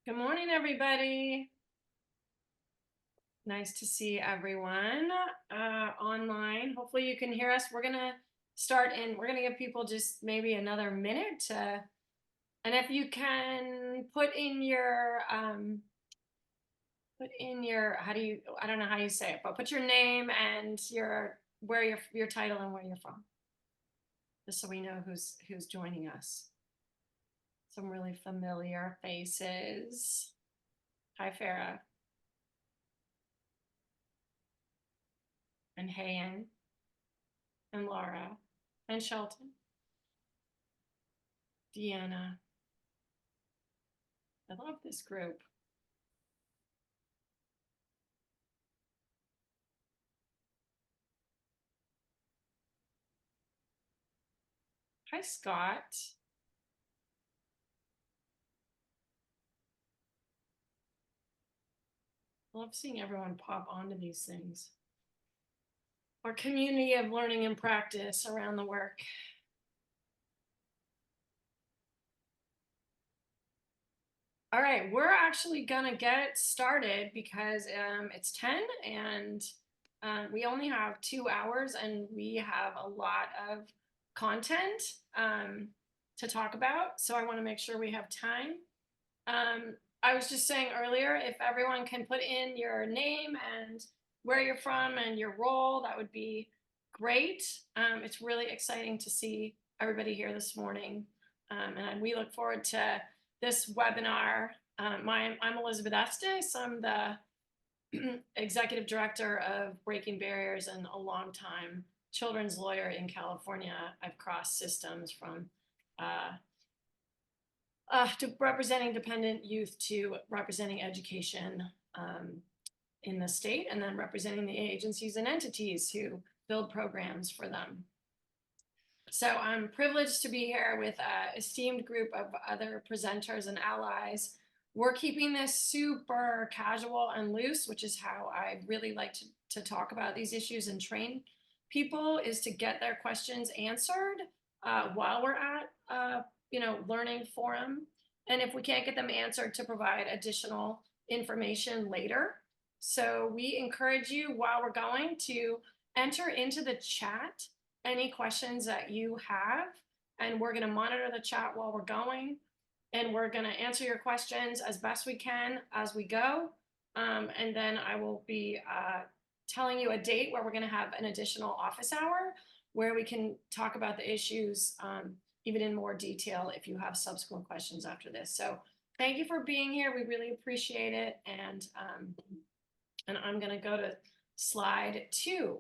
Good morning, everybody. Nice to see everyone online. Hopefully you can hear us. We're gonna we're gonna give people just maybe another minute to, and if you can I don't know how you say it, but put your name and your title and where you're from, just so we know who's joining us. Some really familiar faces. Hi, Farah. And Hayen. And Laura. And Shelton. Deanna. I love this group. Hi, Scott. I love seeing everyone pop onto these things. Our community of learning and practice around the work. All right, we're actually gonna get started because it's 10 and we only have 2 hours and we have a lot of content to talk about. So I wanna make sure we have time. I was just saying earlier, if everyone can put in your name and where you're from and your role, that would be great. It's really exciting to see everybody here this morning. And we look forward to this webinar. I'm Elizabeth Estes. I'm the executive director of Breaking Barriers and a longtime children's lawyer in California. I've crossed systems from to representing dependent youth to representing education in the state, and then representing the agencies and entities who build programs for them. So I'm privileged to be here with an esteemed group of other presenters and allies. We're keeping this super casual and loose, which is how I really like to talk about these issues and train people, is to get their questions answered while we're at learning forum. And if we can't get them answered, to provide additional information later. So we encourage you, while we're going, to enter into the chat any questions that you have, and we're going to monitor the chat while we're going, and we're going to answer your questions as best we can as we go. And then I will be telling you a date where we're going to have an additional office hour where we can talk about the issues even in more detail if you have subsequent questions after this. So thank you for being here. We really appreciate it. And I'm going to go to slide 2.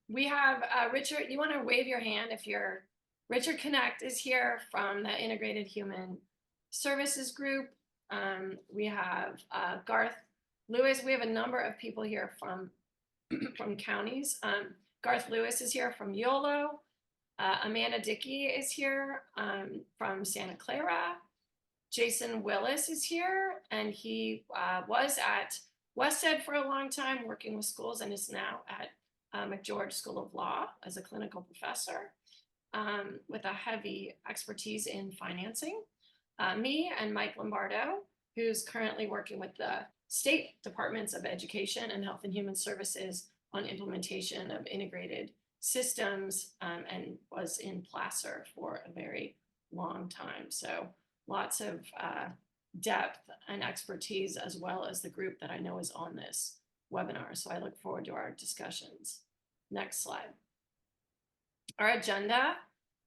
We have Richard. You want to wave your hand if you're Richard Knecht is here from the Integrated Human Services Group. We have Garth Lewis. We have a number of people here from counties. Garth Lewis is here from Yolo. Amanda Dickey is here from Santa Clara. Jason Willis is here, and he was at Wested for a long time working with schools and is now at McGeorge School of Law as a clinical professor with a heavy expertise in financing. Me and Mike Lombardo, who's currently working with the state departments of education and health and human services on implementation of integrated systems and was in Placer for a very long time. So lots of depth and expertise, as well as the group that I know is on this webinar. So I look forward to our discussions. Next slide. Our agenda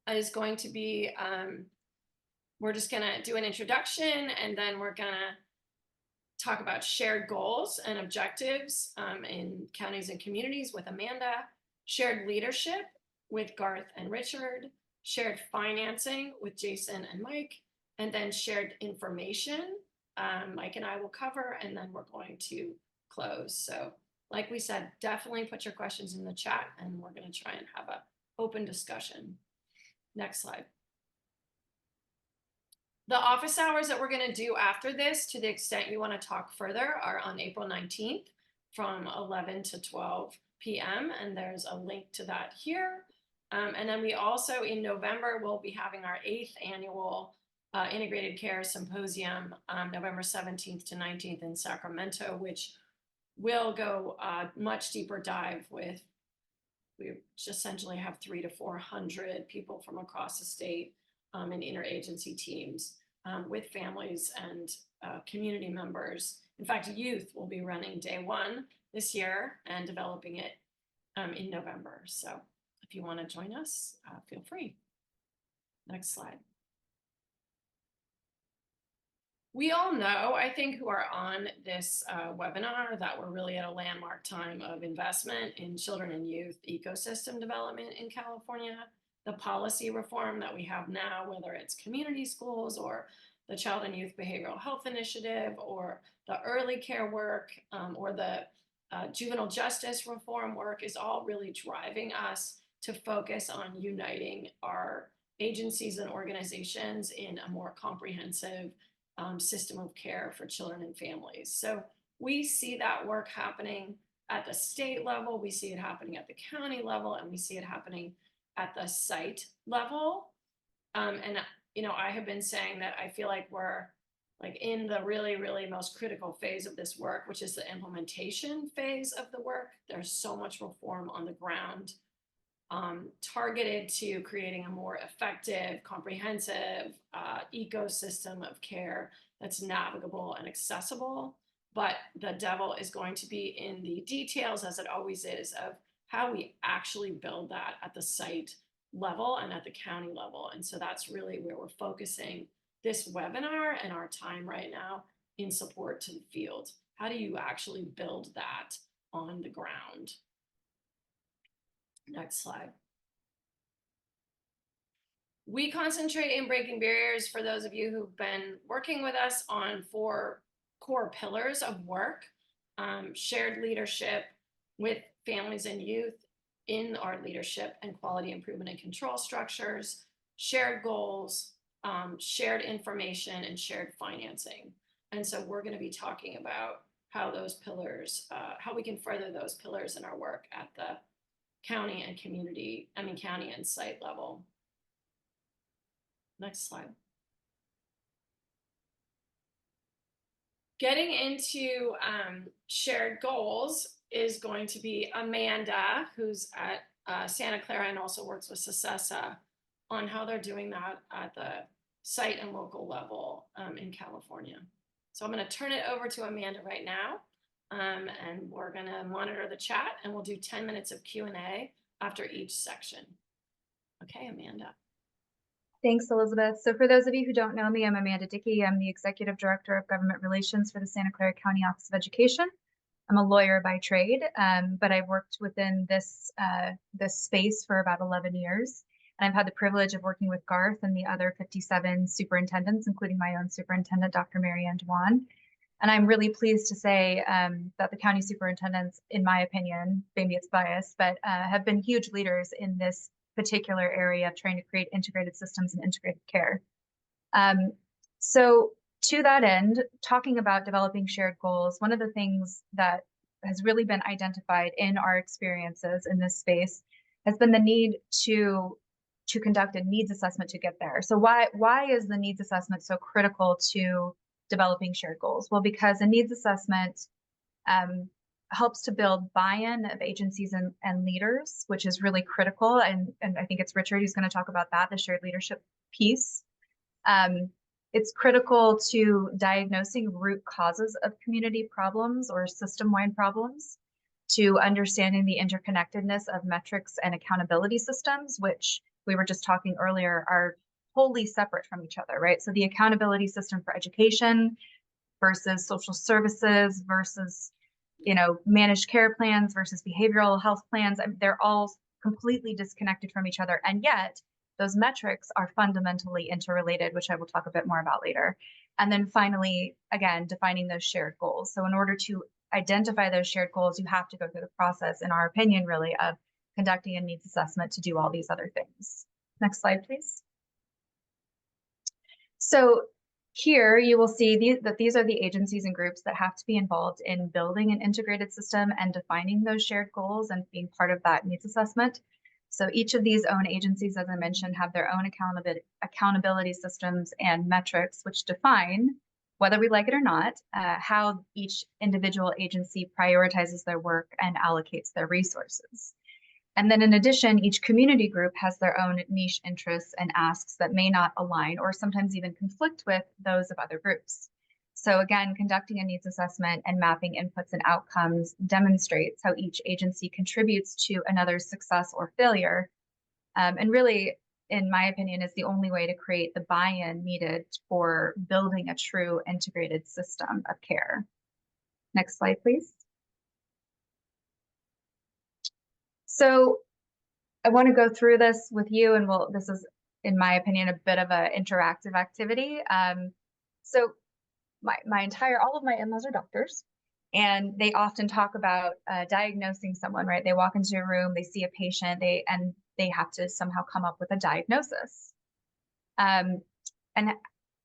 is going to be, we're just gonna do an introduction, and then we're gonna talk about shared goals and objectives in counties and communities with Amanda, shared leadership with Garth and Richard, shared financing with Jason and Mike, and then shared information Mike and I will cover, and then we're going to close. So like we said, definitely put your questions in the chat, and we're going to try and have an open discussion. Next slide. The office hours that we're going to do after this, to the extent you want to talk further, are on April 19th from 11 to 12 p.m. And there's a link to that here. And then we also, in November, will be having our 8th annual Integrated Care Symposium, November 17th to 19th in Sacramento, which will go much deeper dive with, we essentially have 300 to 400 people from across the state in interagency teams with families and community members. In fact, youth will be running day 1 this year and developing it in November. So if you want to join us, feel free. Next slide. We all know, I think, who are on this webinar, that we're really at a landmark time of investment in children and youth ecosystem development in California. The policy reform that we have now, whether it's community schools or the Child and Youth Behavioral Health Initiative or the early care work or the juvenile justice reform work, is all really driving us to focus on uniting our agencies and organizations in a more comprehensive system of care for children and families. So we see that work happening at the state level, we see it happening at the county level, and we see it happening at the site level. And you know, I have been saying that I feel like we're like in the really, really most critical phase of this work, which is the implementation phase of the work. There's so much reform on the ground, targeted to creating a more effective, comprehensive ecosystem of care that's navigable and accessible. But the devil is going to be in the details, as it always is, of how we actually build that at the site level and at the county level. And so that's really where we're focusing this webinar and our time right now in support to the field. How do you actually build that on the ground? Next slide. We concentrate in breaking barriers, for those of you who've been working with us, on 4 core pillars of work: shared leadership with families and youth in our leadership and quality improvement and control structures, shared goals, shared information, and shared financing. And so we're going to be talking about how those pillars, how we can further those pillars in our work at the county and community, county and site level. Next slide. Getting into shared goals is going to be Amanda, who's at Santa Clara and also works with Secessa, on how they're doing that at the site and local level in California. So I'm going to turn it over to Amanda right now, and we're going to monitor the chat, and we'll do 10 minutes of Q&A after each section. Okay, Amanda. Thanks, Elizabeth. So for those of you who don't know me, I'm Amanda Dickey. I'm the Executive Director of Government Relations for the Santa Clara County Office of Education. I'm a lawyer by trade, but I've worked within this space for about 11 years. And I've had the privilege of working with Garth and the other 57 superintendents, including my own superintendent, Dr. Mary Ann Dwan. And I'm really pleased to say that the county superintendents, in my opinion, maybe it's biased, but have been huge leaders in this particular area of trying to create integrated systems and integrated care. So to that end, talking about developing shared goals, one of the things that has really been identified in our experiences in this space has been the need to conduct a needs assessment to get there. So why is the needs assessment so critical to developing shared goals? Well, because a needs assessment helps to build buy-in of agencies and leaders, which is really critical. And I think it's Richard who's going to talk about that, the shared leadership piece. It's critical to diagnosing root causes of community problems or system-wide problems, to understanding the interconnectedness of metrics and accountability systems, which we were just talking earlier are wholly separate from each other, right? So the accountability system for education versus social services versus managed care plans versus behavioral health plans, they're all completely disconnected from each other. And yet those metrics are fundamentally interrelated, which I will talk a bit more about later. And then finally, again, defining those shared goals. So in order to identify those shared goals, you have to go through the process, in our opinion, really, of conducting a needs assessment to do all these other things. Next slide, please. So here you will see that these are the agencies and groups that have to be involved in building an integrated system and defining those shared goals and being part of that needs assessment. So each of these own agencies, as I mentioned, have their own accountability systems and metrics, which define, whether we like it or not, how each individual agency prioritizes their work and allocates their resources. And then in addition, each community group has their own niche interests and asks that may not align or sometimes even conflict with those of other groups. So again, conducting a needs assessment and mapping inputs and outcomes demonstrates how each agency contributes to another's success or failure. And really, in my opinion, is the only way to create the buy-in needed for building a true integrated system of care. Next slide, please. So I want to go through this with you, and this is, in my opinion, a bit of an interactive activity. So all of my in-laws are doctors, and they often talk about diagnosing someone, right? They walk into a room, they see a patient, and they have to somehow come up with a diagnosis. And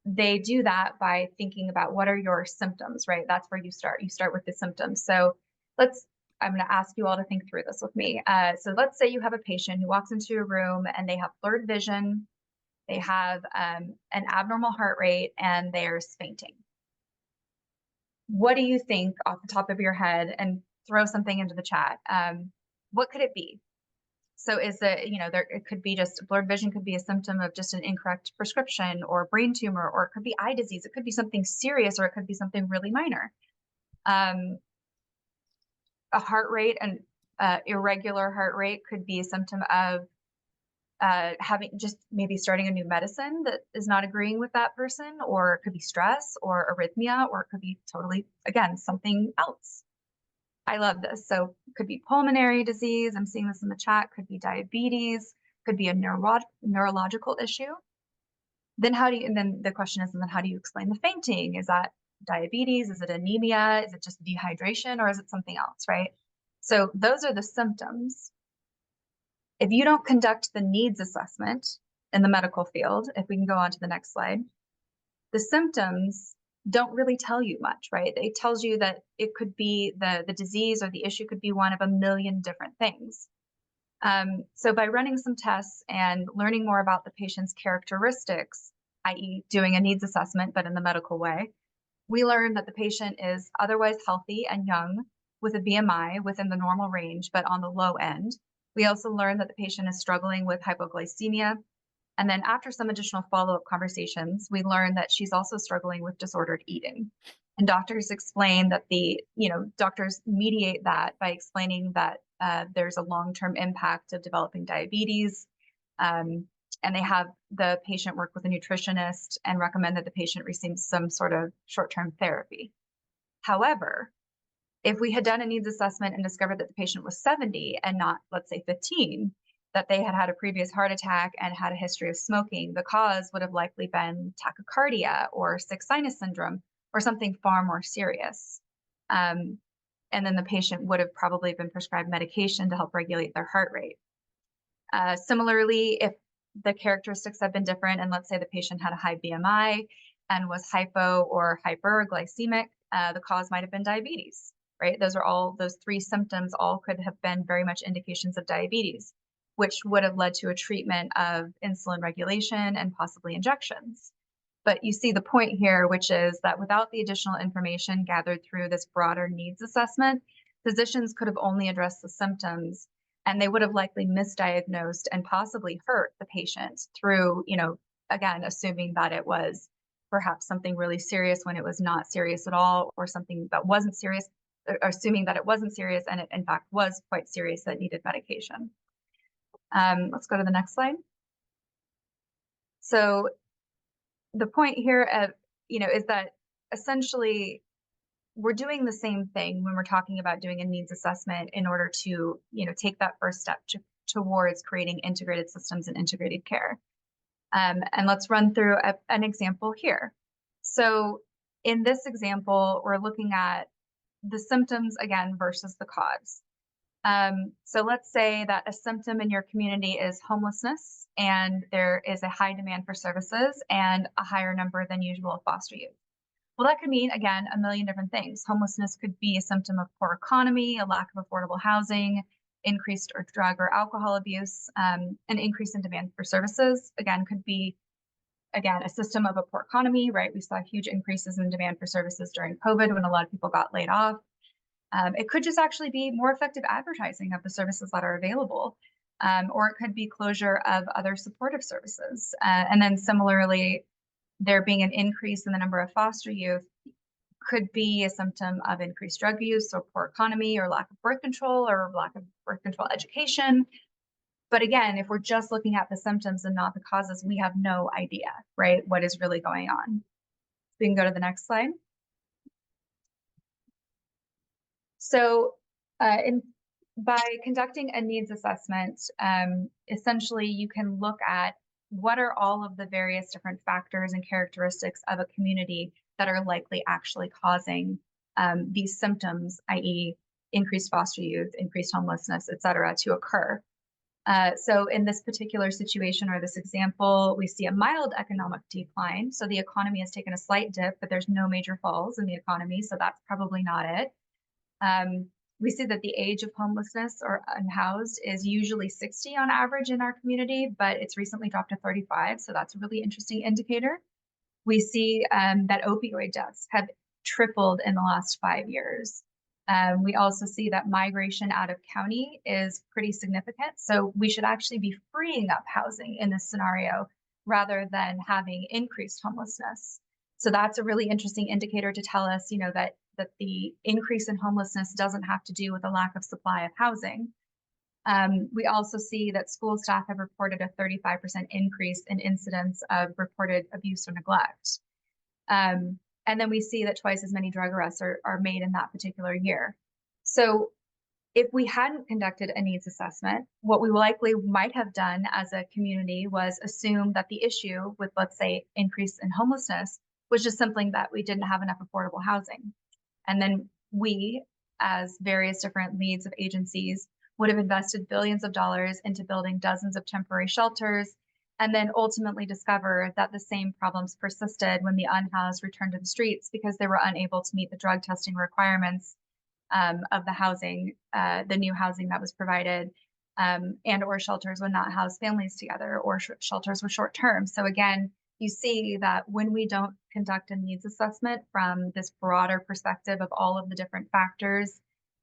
they do that by thinking about what are your symptoms, right? That's where you start. You start with the symptoms. So I'm going to ask you all to think through this with me. So let's say you have a patient who walks into a room and they have blurred vision, they have an abnormal heart rate, and they're fainting. What do you think off the top of your head? And throw something into the chat. What could it be? So it could be just blurred vision, could be a symptom of just an incorrect prescription or brain tumor, or it could be eye disease. It could be something serious, or it could be something really minor. A heart rate, an irregular heart rate, could be a symptom of having just maybe starting a new medicine that is not agreeing with that person, or it could be stress or arrhythmia, or it could be totally, again, something else. I love this. So it could be pulmonary disease. I'm seeing this in the chat. Could be diabetes, could be a neurological issue. And then the question is, and then how do you explain the fainting? Is that diabetes? Is it anemia? Is it just dehydration, or is it something else, right? So those are the symptoms. If you don't conduct the needs assessment in the medical field, if we can go on to the next slide, the symptoms don't really tell you much, right? It tells you that it could be the disease or the issue could be one of a million different things. So by running some tests and learning more about the patient's characteristics, i.e. doing a needs assessment, but in the medical way, we learned that the patient is otherwise healthy and young with a BMI within the normal range, but on the low end. We also learned that the patient is struggling with hypoglycemia. And then after some additional follow-up conversations, we learned that she's also struggling with disordered eating. And doctors explain that doctors mediate that by explaining that there's a long-term impact of developing diabetes. And they have the patient work with a nutritionist and recommend that the patient receive some sort of short-term therapy. However, if we had done a needs assessment and discovered that the patient was 70 and not, let's say, 15, that they had had a previous heart attack and had a history of smoking, the cause would have likely been tachycardia or sick sinus syndrome or something far more serious. And then the patient would have probably been prescribed medication to help regulate their heart rate. Similarly, if the characteristics have been different, and let's say the patient had a high BMI and was hypo or hyperglycemic, the cause might have been diabetes, right? Those three symptoms all could have been very much indications of diabetes, which would have led to a treatment of insulin regulation and possibly injections. But you see the point here, which is that without the additional information gathered through this broader needs assessment, physicians could have only addressed the symptoms, and they would have likely misdiagnosed and possibly hurt the patient through, again, assuming that it was perhaps something really serious when it was not serious at all, or something that wasn't serious, or assuming that it wasn't serious and it in fact was quite serious that needed medication. Let's go to the next slide. So the point here is that essentially we're doing the same thing when we're talking about doing a needs assessment in order to, take that first step towards creating integrated systems and integrated care. And let's run through an example here. So in this example, we're looking at the symptoms again versus the cause. So let's say that a symptom in your community is homelessness, and there is a high demand for services and a higher number than usual of foster youth. Well, that could mean, again, a million different things. Homelessness could be a symptom of poor economy, a lack of affordable housing, increased or drug or alcohol abuse, an increase in demand for services, again, could be, again, a system of a poor economy, right? We saw huge increases in demand for services during COVID when a lot of people got laid off. It could just actually be more effective advertising of the services that are available, or it could be closure of other supportive services. And then similarly, there being an increase in the number of foster youth could be a symptom of increased drug use or poor economy or lack of birth control or lack of birth control education. But again, if we're just looking at the symptoms and not the causes, we have no idea, right, what is really going on. We can go to the next slide. So by conducting a needs assessment, essentially you can look at what are all of the various different factors and characteristics of a community that are likely actually causing these symptoms, i.e. increased foster youth, increased homelessness, et cetera, to occur. So in this particular situation or this example, we see a mild economic decline. So the economy has taken a slight dip, but there's no major falls in the economy. So that's probably not it. We see that the age of homelessness or unhoused is usually 60 on average in our community, but it's recently dropped to 35. So that's a really interesting indicator. We see that opioid deaths have tripled in the last 5 years. We also see that migration out of county is pretty significant. So we should actually be freeing up housing in this scenario rather than having increased homelessness. So that's a really interesting indicator to tell us, that the increase in homelessness doesn't have to do with a lack of supply of housing. We also see that school staff have reported a 35% increase in incidents of reported abuse or neglect. And then we see that twice as many drug arrests are made in that particular year. So if we hadn't conducted a needs assessment, what we likely might have done as a community was assume that the issue with, let's say, increase in homelessness was just something that we didn't have enough affordable housing. And then we, as various different leads of agencies, would have invested billions of dollars into building dozens of temporary shelters, and then ultimately discover that the same problems persisted when the unhoused returned to the streets because they were unable to meet the drug testing requirements of the housing, the new housing that was provided, and or shelters would not house families together, or shelters were short term. So again, you see that when we don't conduct a needs assessment from this broader perspective of all of the different factors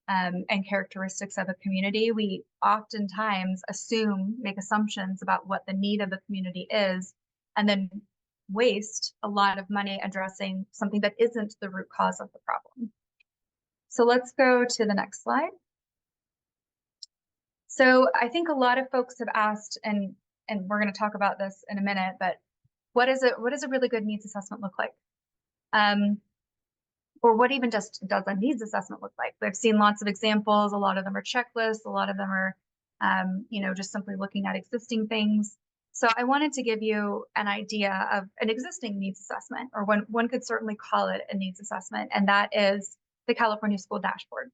and characteristics of a community, we oftentimes make assumptions about what the need of the community is, and then waste a lot of money addressing something that isn't the root cause of the problem. So let's go to the next slide. So I think a lot of folks have asked, and we're going to talk about this in a minute, but what does a really good needs assessment look like? Or what even just does a needs assessment look like? We've seen lots of examples. A lot of them are checklists. A lot of them are, just simply looking at existing things. So I wanted to give you an idea of an existing needs assessment, or one could certainly call it a needs assessment, and that is the California School Dashboard,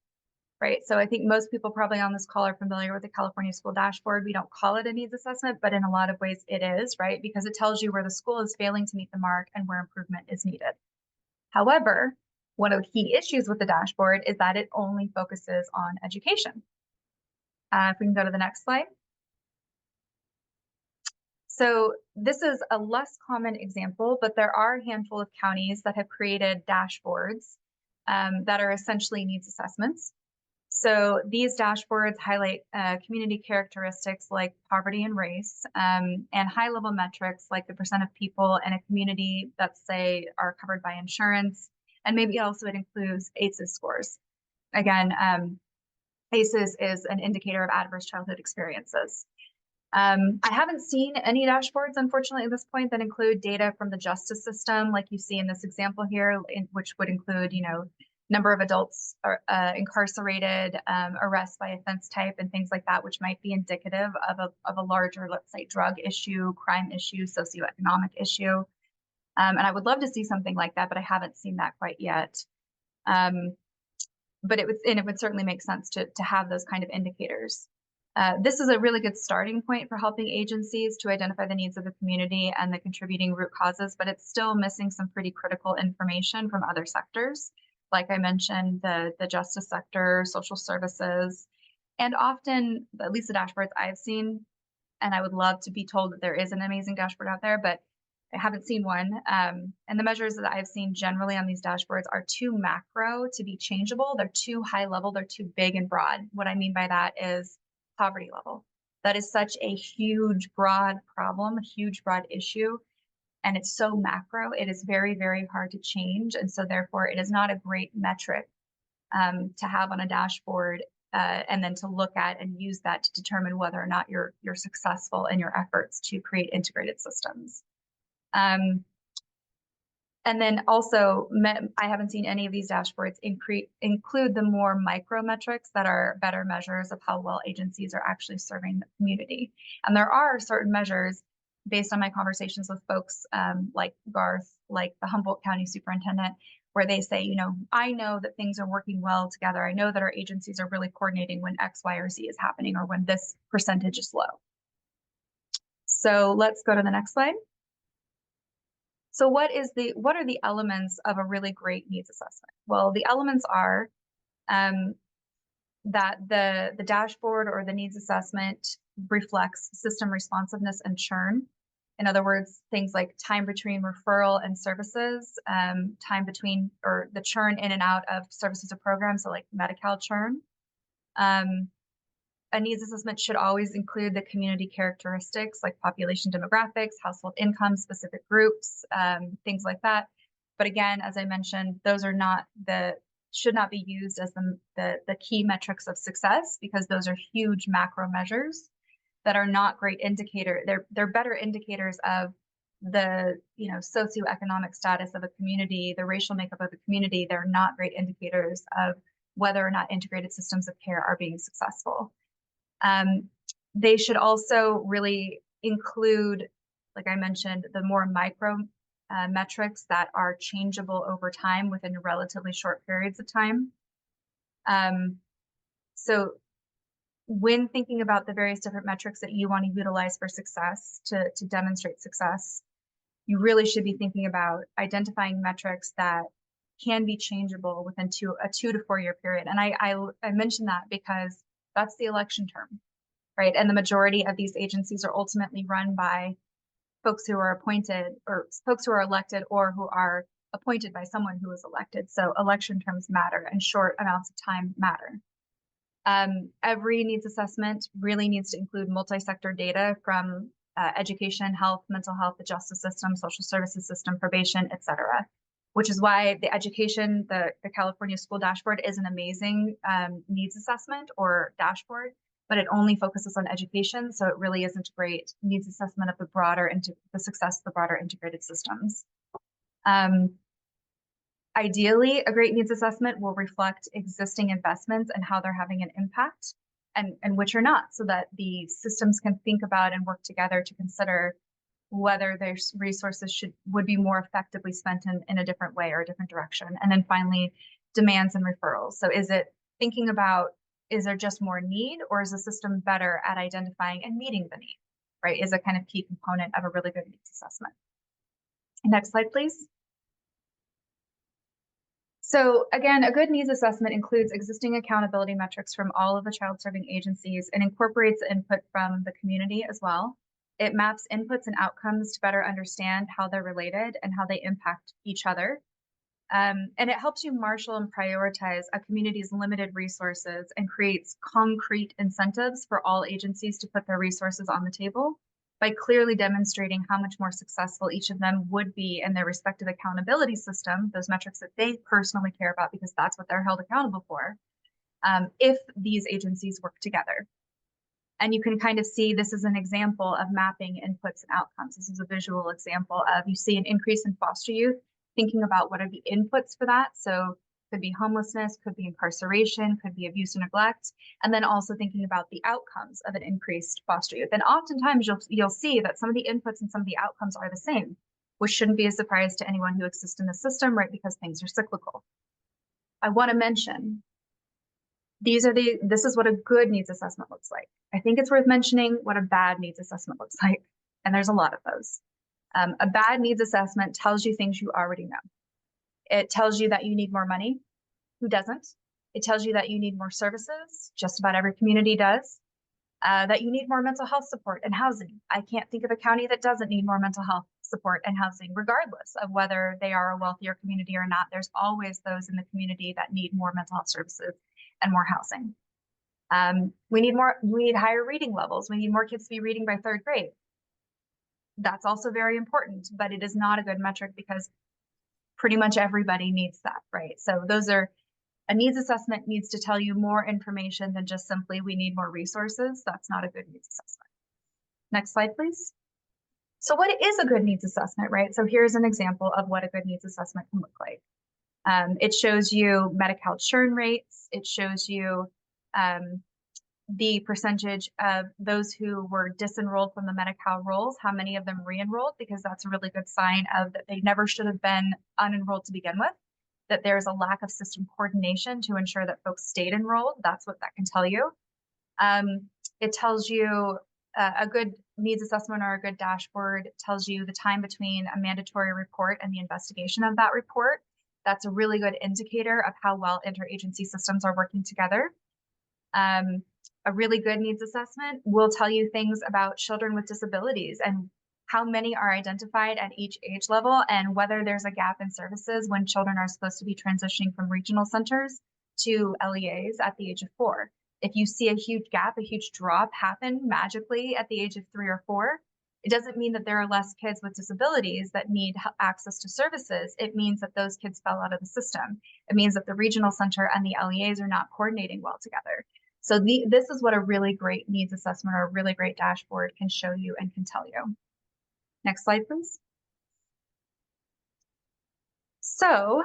right? So I think most people probably on this call are familiar with the California School Dashboard. We don't call it a needs assessment, but in a lot of ways it is, right? Because it tells you where the school is failing to meet the mark and where improvement is needed. However, one of the key issues with the dashboard is that it only focuses on education. If we can go to the next slide. So this is a less common example, but there are a handful of counties that have created dashboards that are essentially needs assessments. So these dashboards highlight community characteristics like poverty and race, and high-level metrics like the percent of people in a community that, say, are covered by insurance. And maybe also it includes ACEs scores. Again, ACEs is an indicator of adverse childhood experiences. I haven't seen any dashboards, unfortunately, at this point that include data from the justice system, like you see in this example here, which would include, number of adults incarcerated, arrests by offense type, and things like that, which might be indicative of a larger, let's say, drug issue, crime issue, socioeconomic issue. And I would love to see something like that, but I haven't seen that quite yet. But it would certainly make sense to have those kind of indicators. This is a really good starting point for helping agencies to identify the needs of the community and the contributing root causes, but it's still missing some pretty critical information from other sectors. Like I mentioned, the justice sector, social services, And often, at least the dashboards I've seen, and I would love to be told that there is an amazing dashboard out there, but I haven't seen one. And the measures that I've seen generally on these dashboards are too macro to be changeable. They're too high level. They're too big and broad. What I mean by that is poverty level. That is such a huge, broad problem, a huge, broad issue. And it's so macro, it is very, very hard to change. And so therefore it is not a great metric to have on a dashboard, and then to look at and use that to determine whether or not you're successful in your efforts to create integrated systems. And then also, I haven't seen any of these dashboards include the more micro metrics that are better measures of how well agencies are actually serving the community. And there are certain measures based on my conversations with folks like Garth, like the Humboldt County Superintendent, where they say, you know, I know that things are working well together. I know that our agencies are really coordinating when X, Y, or Z is happening, or when this percentage is low. So let's go to the next slide. So what are the elements of a really great needs assessment? Well, the elements are that the dashboard or the needs assessment reflects system responsiveness and churn. In other words, things like time between referral and services, time between, or the churn in and out of services or programs, so like Medi-Cal churn. A needs assessment should always include the community characteristics like population demographics, household income, specific groups, things like that. But again, as I mentioned, those are not should not be used as the key metrics of success, because those are huge macro measures that are not great indicator. They're better indicators of the socioeconomic status of a community, the racial makeup of the community. They're not great indicators of whether or not integrated systems of care are being successful. They should also really include, like I mentioned, the more micro metrics that are changeable over time within relatively short periods of time. So when thinking about the various different metrics that you want to utilize for success to demonstrate success, you really should be thinking about identifying metrics that can be changeable within a 2 to 4 year period. And I mentioned that because that's the election term, right? And the majority of these agencies are ultimately run by folks who are appointed, or folks who are elected, or who are appointed by someone who is elected. So election terms matter, and short amounts of time matter. Every needs assessment really needs to include multi-sector data from education, health, mental health, the justice system, social services system, probation, etc. Which is why the education, the California School Dashboard is an amazing needs assessment or dashboard, but it only focuses on education. So it really isn't a great needs assessment of the success of the broader integrated systems. Ideally, a great needs assessment will reflect existing investments and how they're having an impact, and which are not, so that the systems can think about and work together to consider whether their resources would be more effectively spent in a different way or a different direction. And then finally, demands and referrals. So is it thinking about, is there just more need, or is the system better at identifying and meeting the need, right? Is a kind of key component of a really good needs assessment. Next slide, please. So again, a good needs assessment includes existing accountability metrics from all of the child serving agencies and incorporates input from the community as well. It maps inputs and outcomes to better understand how they're related and how they impact each other. And it helps you marshal and prioritize a community's limited resources and creates concrete incentives for all agencies to put their resources on the table by clearly demonstrating how much more successful each of them would be in their respective accountability system, those metrics that they personally care about because that's what they're held accountable for, if these agencies work together. And you can kind of see this is an example of mapping inputs and outcomes. This is a visual example of, you see an increase in foster youth, thinking about what are the inputs for that. So could be homelessness, could be incarceration, could be abuse and neglect, and then also thinking about the outcomes of an increased foster youth. And oftentimes you'll see that some of the inputs and some of the outcomes are the same, which shouldn't be a surprise to anyone who exists in the system, right? Because things are cyclical. I want to mention, this is what a good needs assessment looks like. I think it's worth mentioning what a bad needs assessment looks like, and there's a lot of those. A bad needs assessment tells you things you already know. It tells you that you need more money. Who doesn't? It tells you that you need more services, just about every community does. That you need more mental health support and housing. I can't think of a county that doesn't need more mental health support and housing, regardless of whether they are a wealthier community or not. There's always those in the community that need more mental health services and more housing. We need higher reading levels. We need more kids to be reading by 3rd grade. That's also very important, but it is not a good metric because pretty much everybody needs that, right? So a needs assessment needs to tell you more information than just simply we need more resources. That's not a good needs assessment. Next slide, please. So what is a good needs assessment, right? So here's an example of what a good needs assessment can look like. It shows you Medi-Cal churn rates. It shows you the percentage of those who were disenrolled from the Medi-Cal rolls, how many of them re-enrolled, because that's a really good sign of that they never should have been unenrolled to begin with, that there's a lack of system coordination to ensure that folks stayed enrolled. That's what that can tell you. It tells you a good needs assessment or a good dashboard tells you the time between a mandatory report and the investigation of that report. That's a really good indicator of how well interagency systems are working together. A really good needs assessment will tell you things about children with disabilities and how many are identified at each age level and whether there's a gap in services when children are supposed to be transitioning from regional centers to LEAs at the age of 4. If you see a huge gap, a huge drop happen magically at the age of 3 or 4, it doesn't mean that there are less kids with disabilities that need access to services. It means that those kids fell out of the system. It means that the regional center and the LEAs are not coordinating well together. So this is what a really great needs assessment or a really great dashboard can show you and can tell you. Next slide, please. So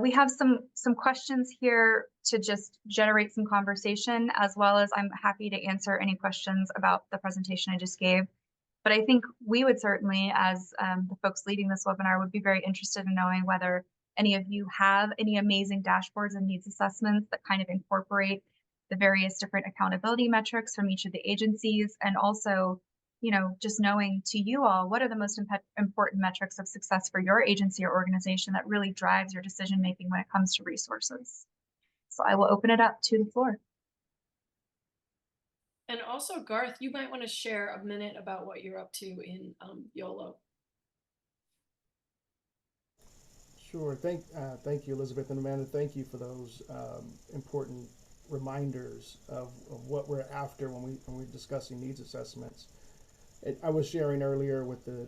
we have some questions here to just generate some conversation, as well as I'm happy to answer any questions about the presentation I just gave. But I think we would certainly, as the folks leading this webinar, would be very interested in knowing whether any of you have any amazing dashboards and needs assessments that kind of incorporate the various different accountability metrics from each of the agencies, and also, you know, just knowing to you all, what are the most important metrics of success for your agency or organization that really drives your decision making when it comes to resources. So I will open it up to the floor. And also, Garth, you might want to share a minute about what you're up to in Yolo. Sure. Thank you, Elizabeth and Amanda. Thank you for those important reminders of what we're after when we're discussing needs assessments. I was sharing earlier with the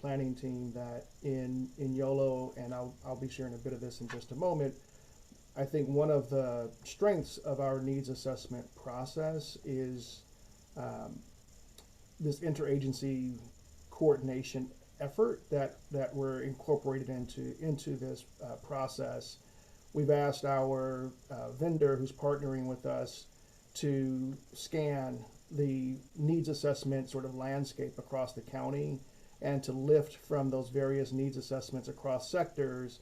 planning team that in Yolo, and I'll be sharing a bit of this in just a moment, I think one of the strengths of our needs assessment process is this interagency coordination effort that we're incorporated into this process. We've asked our vendor who's partnering with us to scan the needs assessment sort of landscape across the county and to lift from those various needs assessments across sectors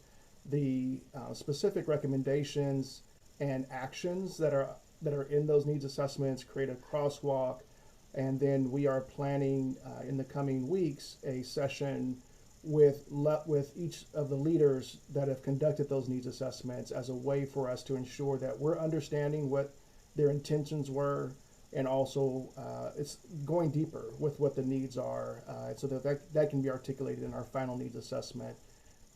the specific recommendations and actions that are in those needs assessments, create a crosswalk, and then we are planning in the coming weeks a session with each of the leaders that have conducted those needs assessments as a way for us to ensure that we're understanding what their intentions were, and also it's going deeper with what the needs are, so that can be articulated in our final needs assessment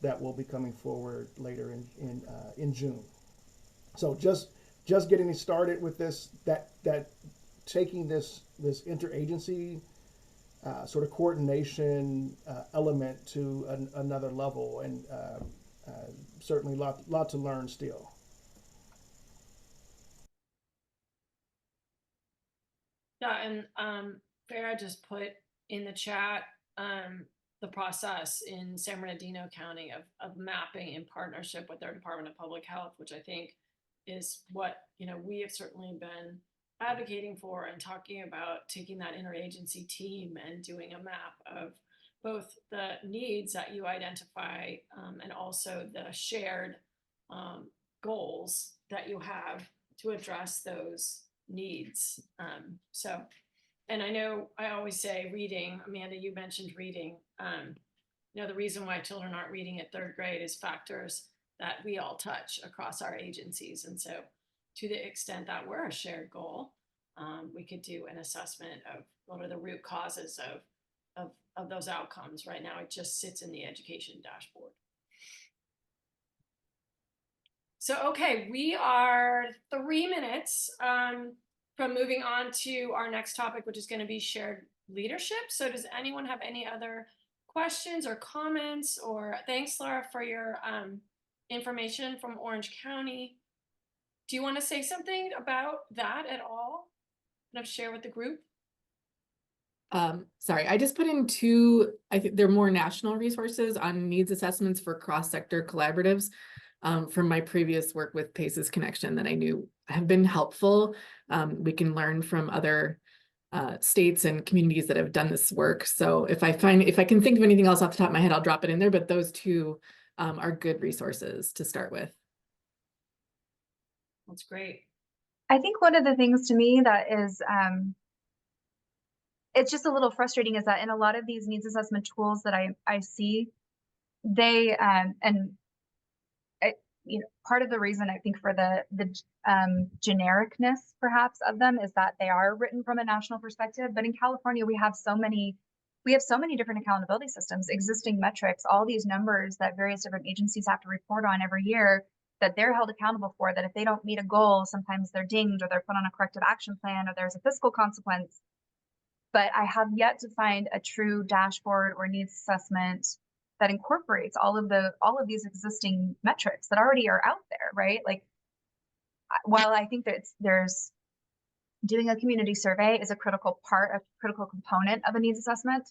that will be coming forward later in June. So just getting started with this, that taking this interagency sort of coordination element to another level, and certainly lot to learn still. Yeah, and Farah just put in the chat the process in San Bernardino County of mapping in partnership with their Department of Public Health, which I think is what, you know, we have certainly been advocating for and talking about, taking that interagency team and doing a map of both the needs that you identify and also the shared goals that you have to address those needs. So, and I know I always say reading, Amanda, you mentioned reading. You know, the reason why children aren't reading at 3rd grade is factors that we all touch across our agencies. And so to the extent that we're a shared goal, we could do an assessment of what are the root causes of those outcomes. Right now, it just sits in the education dashboard. So, okay, we are 3 minutes from moving on to our next topic, which is going to be shared leadership. So does anyone have any other questions or comments? Or thanks, Clara, for your information from Orange County. Do you want to say something about that at all? Kind of share with the group? Sorry, I just put in two, I think they're more national resources on needs assessments for cross-sector collaboratives from my previous work with PACES Connection that I knew have been helpful. We can learn from other states and communities that have done this work. So if I can think of anything else off the top of my head, I'll drop it in there, but those two are good resources to start with. That's great. I think one of the things to me that is, it's just a little frustrating is that in a lot of these needs assessment tools that I see, they, you know, part of the reason I think for the genericness perhaps of them is that they are written from a national perspective. But in California, we have so many different accountability systems, existing metrics, all these numbers that various different agencies have to report on every year that they're held accountable for, that if they don't meet a goal, sometimes they're dinged or they're put on a corrective action plan or there's a fiscal consequence. But I have yet to find a true dashboard or needs assessment that incorporates all of these existing metrics that already are out there, right? Like, while I think that there's doing a community survey is a critical component of a needs assessment,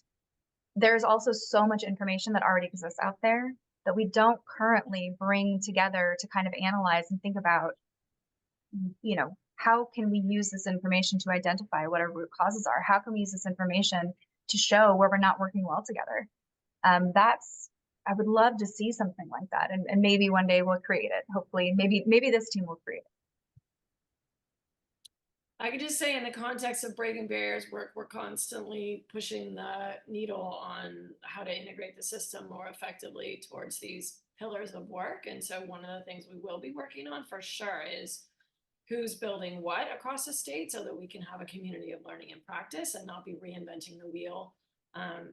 there's also so much information that already exists out there that we don't currently bring together to kind of analyze and think about, you know, how can we use this information to identify what our root causes are? How can we use this information to show where we're not working well together? I would love to see something like that, and maybe one day we'll create it. Hopefully, maybe this team will create it. I could just say in the context of breaking barriers work, we're constantly pushing the needle on how to integrate the system more effectively towards these pillars of work. And so one of the things we will be working on for sure is who's building what across the state so that we can have a community of learning and practice and not be reinventing the wheel,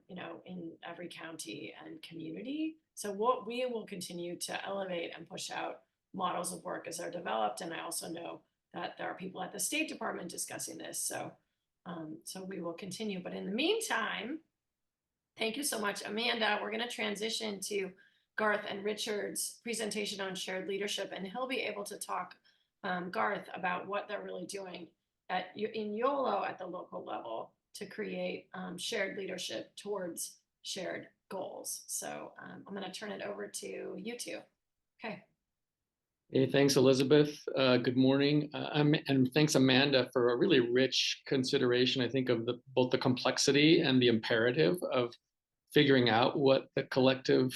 you know, in every county and community. So what we will continue to elevate and push out models of work as they're developed. And I also know that there are people at the State Department discussing this. So, so we will continue. But in the meantime, thank you so much, Amanda. We're going to transition to Garth and Richard's presentation on shared leadership, and he'll be able to talk, Garth, about what they're really doing in Yolo at the local level to create shared leadership towards shared goals. So I'm going to turn it over to you two. Okay. Hey, thanks, Elizabeth. Good morning. And thanks, Amanda, for a really rich consideration, I think, of both the complexity and the imperative of figuring out what the collective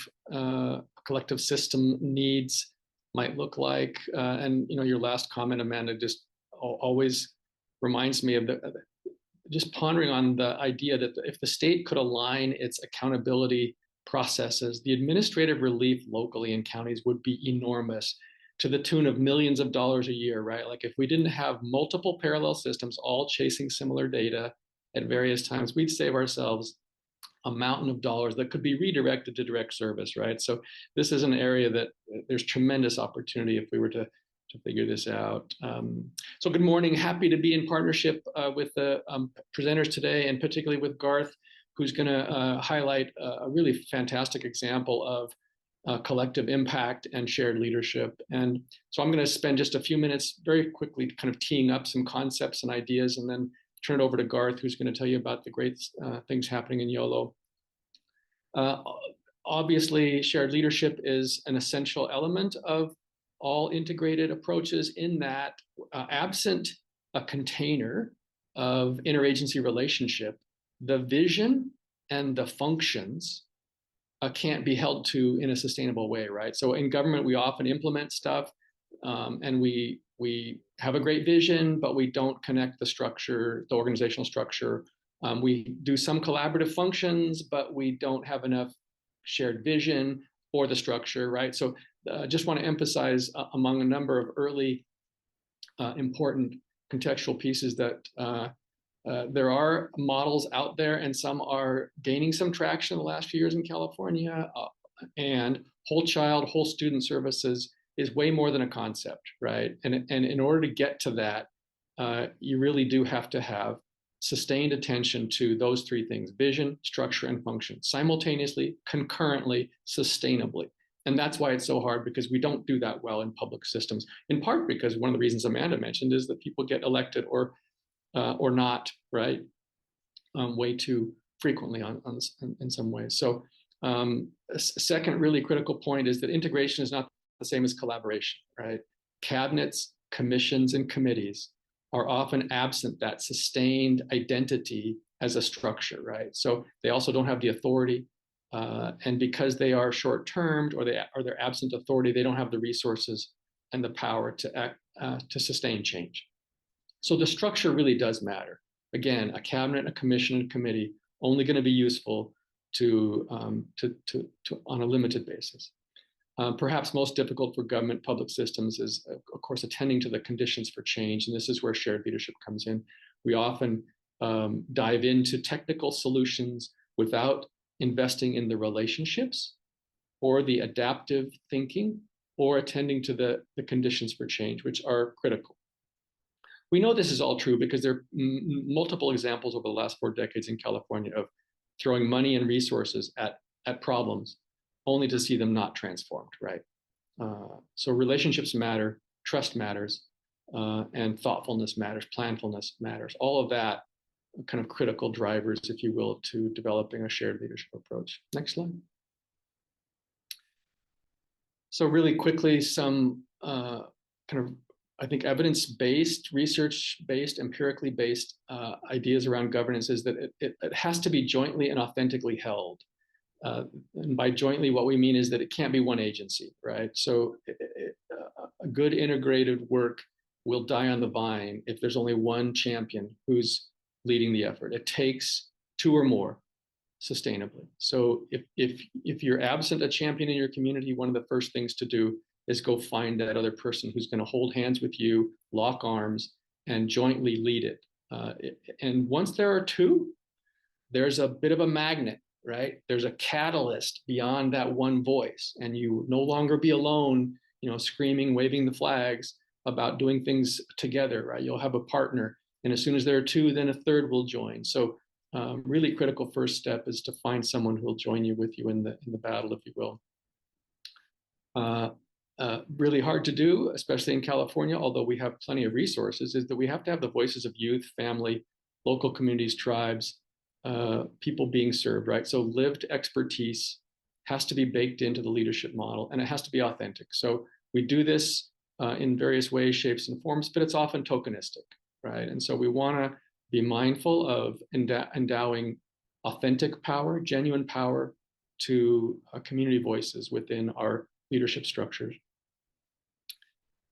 system needs might look like. And, you know, your last comment, Amanda, just always reminds me of just pondering on the idea that if the state could align its accountability processes, the administrative relief locally in counties would be enormous, to the tune of millions of dollars a year, right? Like if we didn't have multiple parallel systems all chasing similar data at various times, we'd save ourselves a mountain of dollars that could be redirected to direct service, right? So this is an area that there's tremendous opportunity if we were to figure this out. So good morning, happy to be in partnership with the presenters today, and particularly with Garth, who's gonna highlight a really fantastic example of collective impact and shared leadership. And so I'm going to spend just a few minutes very quickly kind of teeing up some concepts and ideas, and then turn it over to Garth, who's going to tell you about the great things happening in Yolo. Obviously, shared leadership is an essential element of all integrated approaches, in that absent a container of interagency relationship, the vision and the functions can't be held to in a sustainable way, right? So in government, we often implement stuff and we have a great vision, but we don't connect the structure, the organizational structure. We do some collaborative functions, but we don't have enough shared vision or the structure, right? So just want to emphasize among a number of early important contextual pieces that there are models out there, and some are gaining some traction in the last few years in California. And whole child, whole student services is way more than a concept, right? And in order to get to that, you really do have to have sustained attention to those three things: vision, structure, and function, simultaneously, concurrently, sustainably. And that's why it's so hard, because we don't do that well in public systems, in part because one of the reasons Amanda mentioned is that people get elected or not, right? Way too frequently in some ways. So a second really critical point is that integration is not the same as collaboration, right? Cabinets, commissions, and committees are often absent that sustained identity as a structure, right? So they also don't have the authority, and because they are short-termed or they're absent authority, they don't have the resources and the power to sustain change. So the structure really does matter. Again, a cabinet, a commission, and a committee only going to be useful on a limited basis. Perhaps most difficult for government public systems is, of course, attending to the conditions for change. And this is where shared leadership comes in. We often dive into technical solutions without investing in the relationships or the adaptive thinking or attending to the conditions for change, which are critical. We know this is all true because there are multiple examples over the last 4 decades in California of throwing money and resources at problems only to see them not transformed, right? So relationships matter, trust matters, and thoughtfulness matters, planfulness matters. All of that kind of critical drivers, if you will, to developing a shared leadership approach. Next slide. So really quickly, some kind of, I think, evidence-based, research-based, empirically based ideas around governance is that it has to be jointly and authentically held. And by jointly, what we mean is that it can't be one agency, right? So a good integrated work will die on the vine if there's only one champion who's leading the effort. It takes 2 or more sustainably. So if you're absent a champion in your community, one of the first things to do is go find that other person who's going to hold hands with you, lock arms, and jointly lead it. And once there are 2, there's a bit of a magnet, right? There's a catalyst beyond that one voice, and you no longer be alone, screaming, waving the flags about doing things together, right? You'll have a partner, and as soon as there are 2, then a third will join. So really critical first step is to find someone who will join you with you in the battle, if you will. Really hard to do, especially in California, although we have plenty of resources, is that we have to have the voices of youth, family, local communities, tribes, people being served, right? So lived expertise has to be baked into the leadership model, and it has to be authentic. So we do this in various ways, shapes, and forms, but it's often tokenistic, right? And so we want to be mindful of endowing authentic power, genuine power to community voices within our leadership structures.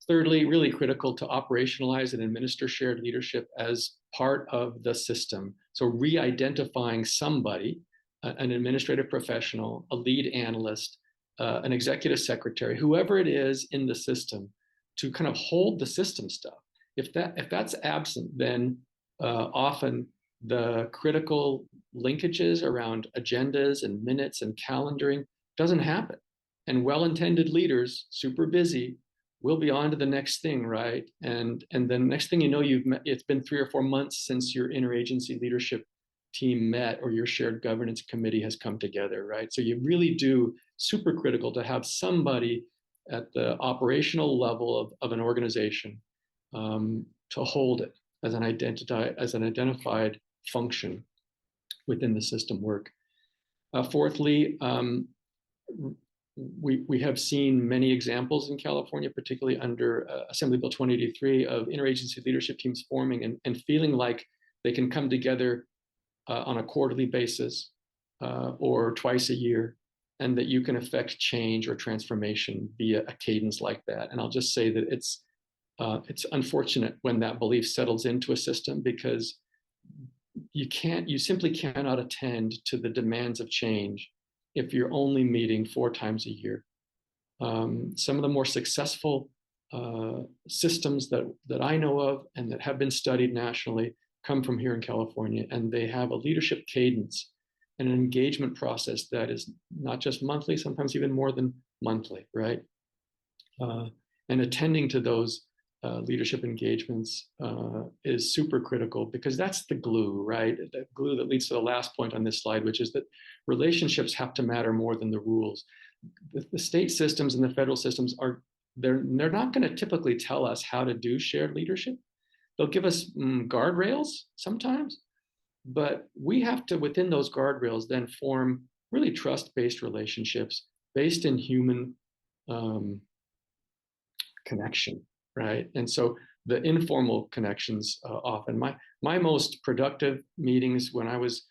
Thirdly, really critical to operationalize and administer shared leadership as part of the system. So re-identifying somebody, an administrative professional, a lead analyst, an executive secretary, whoever it is in the system, to kind of hold the system stuff. If that's absent, then often the critical linkages around agendas and minutes and calendaring doesn't happen. And well-intended leaders, super busy, we'll be on to the next thing, right? And then next thing you know, it's been 3 or 4 months since your interagency leadership team met or your shared governance committee has come together, right? So you really do, super critical to have somebody at the operational level of an organization to hold it as an identified function within the system work. Fourthly, we have seen many examples in California, particularly under Assembly Bill 2083, of interagency leadership teams forming and feeling like they can come together on a quarterly basis or twice a year, and that you can affect change or transformation via a cadence like that. And I'll just say that it's unfortunate when that belief settles into a system, because you simply cannot attend to the demands of change if you're only meeting 4 times a year. Some of the more successful systems that I know of and that have been studied nationally come from here in California, and they have a leadership cadence and an engagement process that is not just monthly, sometimes even more than monthly, right? And attending to those leadership engagements is super critical, because that's the glue, right? The glue that leads to the last point on this slide, which is that relationships have to matter more than the rules. The state systems and the federal systems they're not going to typically tell us how to do shared leadership. They'll give us guardrails sometimes, but we have to, within those guardrails, then form really trust-based relationships based in human connection, right? And so the informal connections often, my most productive meetings when I was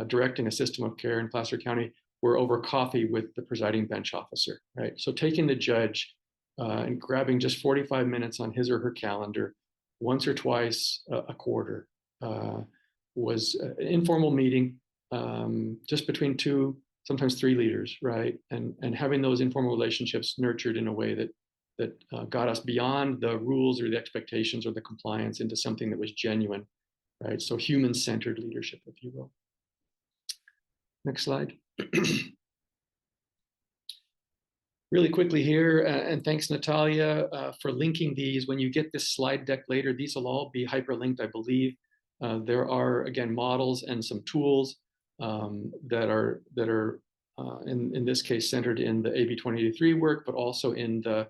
directing a system of care in Placer County were over coffee with the presiding bench officer, right? So taking the judge and grabbing just 45 minutes on his or her calendar once or twice a quarter was an informal meeting just between two, sometimes three leaders, right? And having those informal relationships nurtured in a way that got us beyond the rules or the expectations or the compliance into something that was genuine, right? So human-centered leadership, if you will. Next slide. Really quickly here, and thanks Natalia for linking these. When you get this slide deck later, these will all be hyperlinked, I believe. There are, again, models and some tools that are in this case centered in the AB 2083 work, but also in the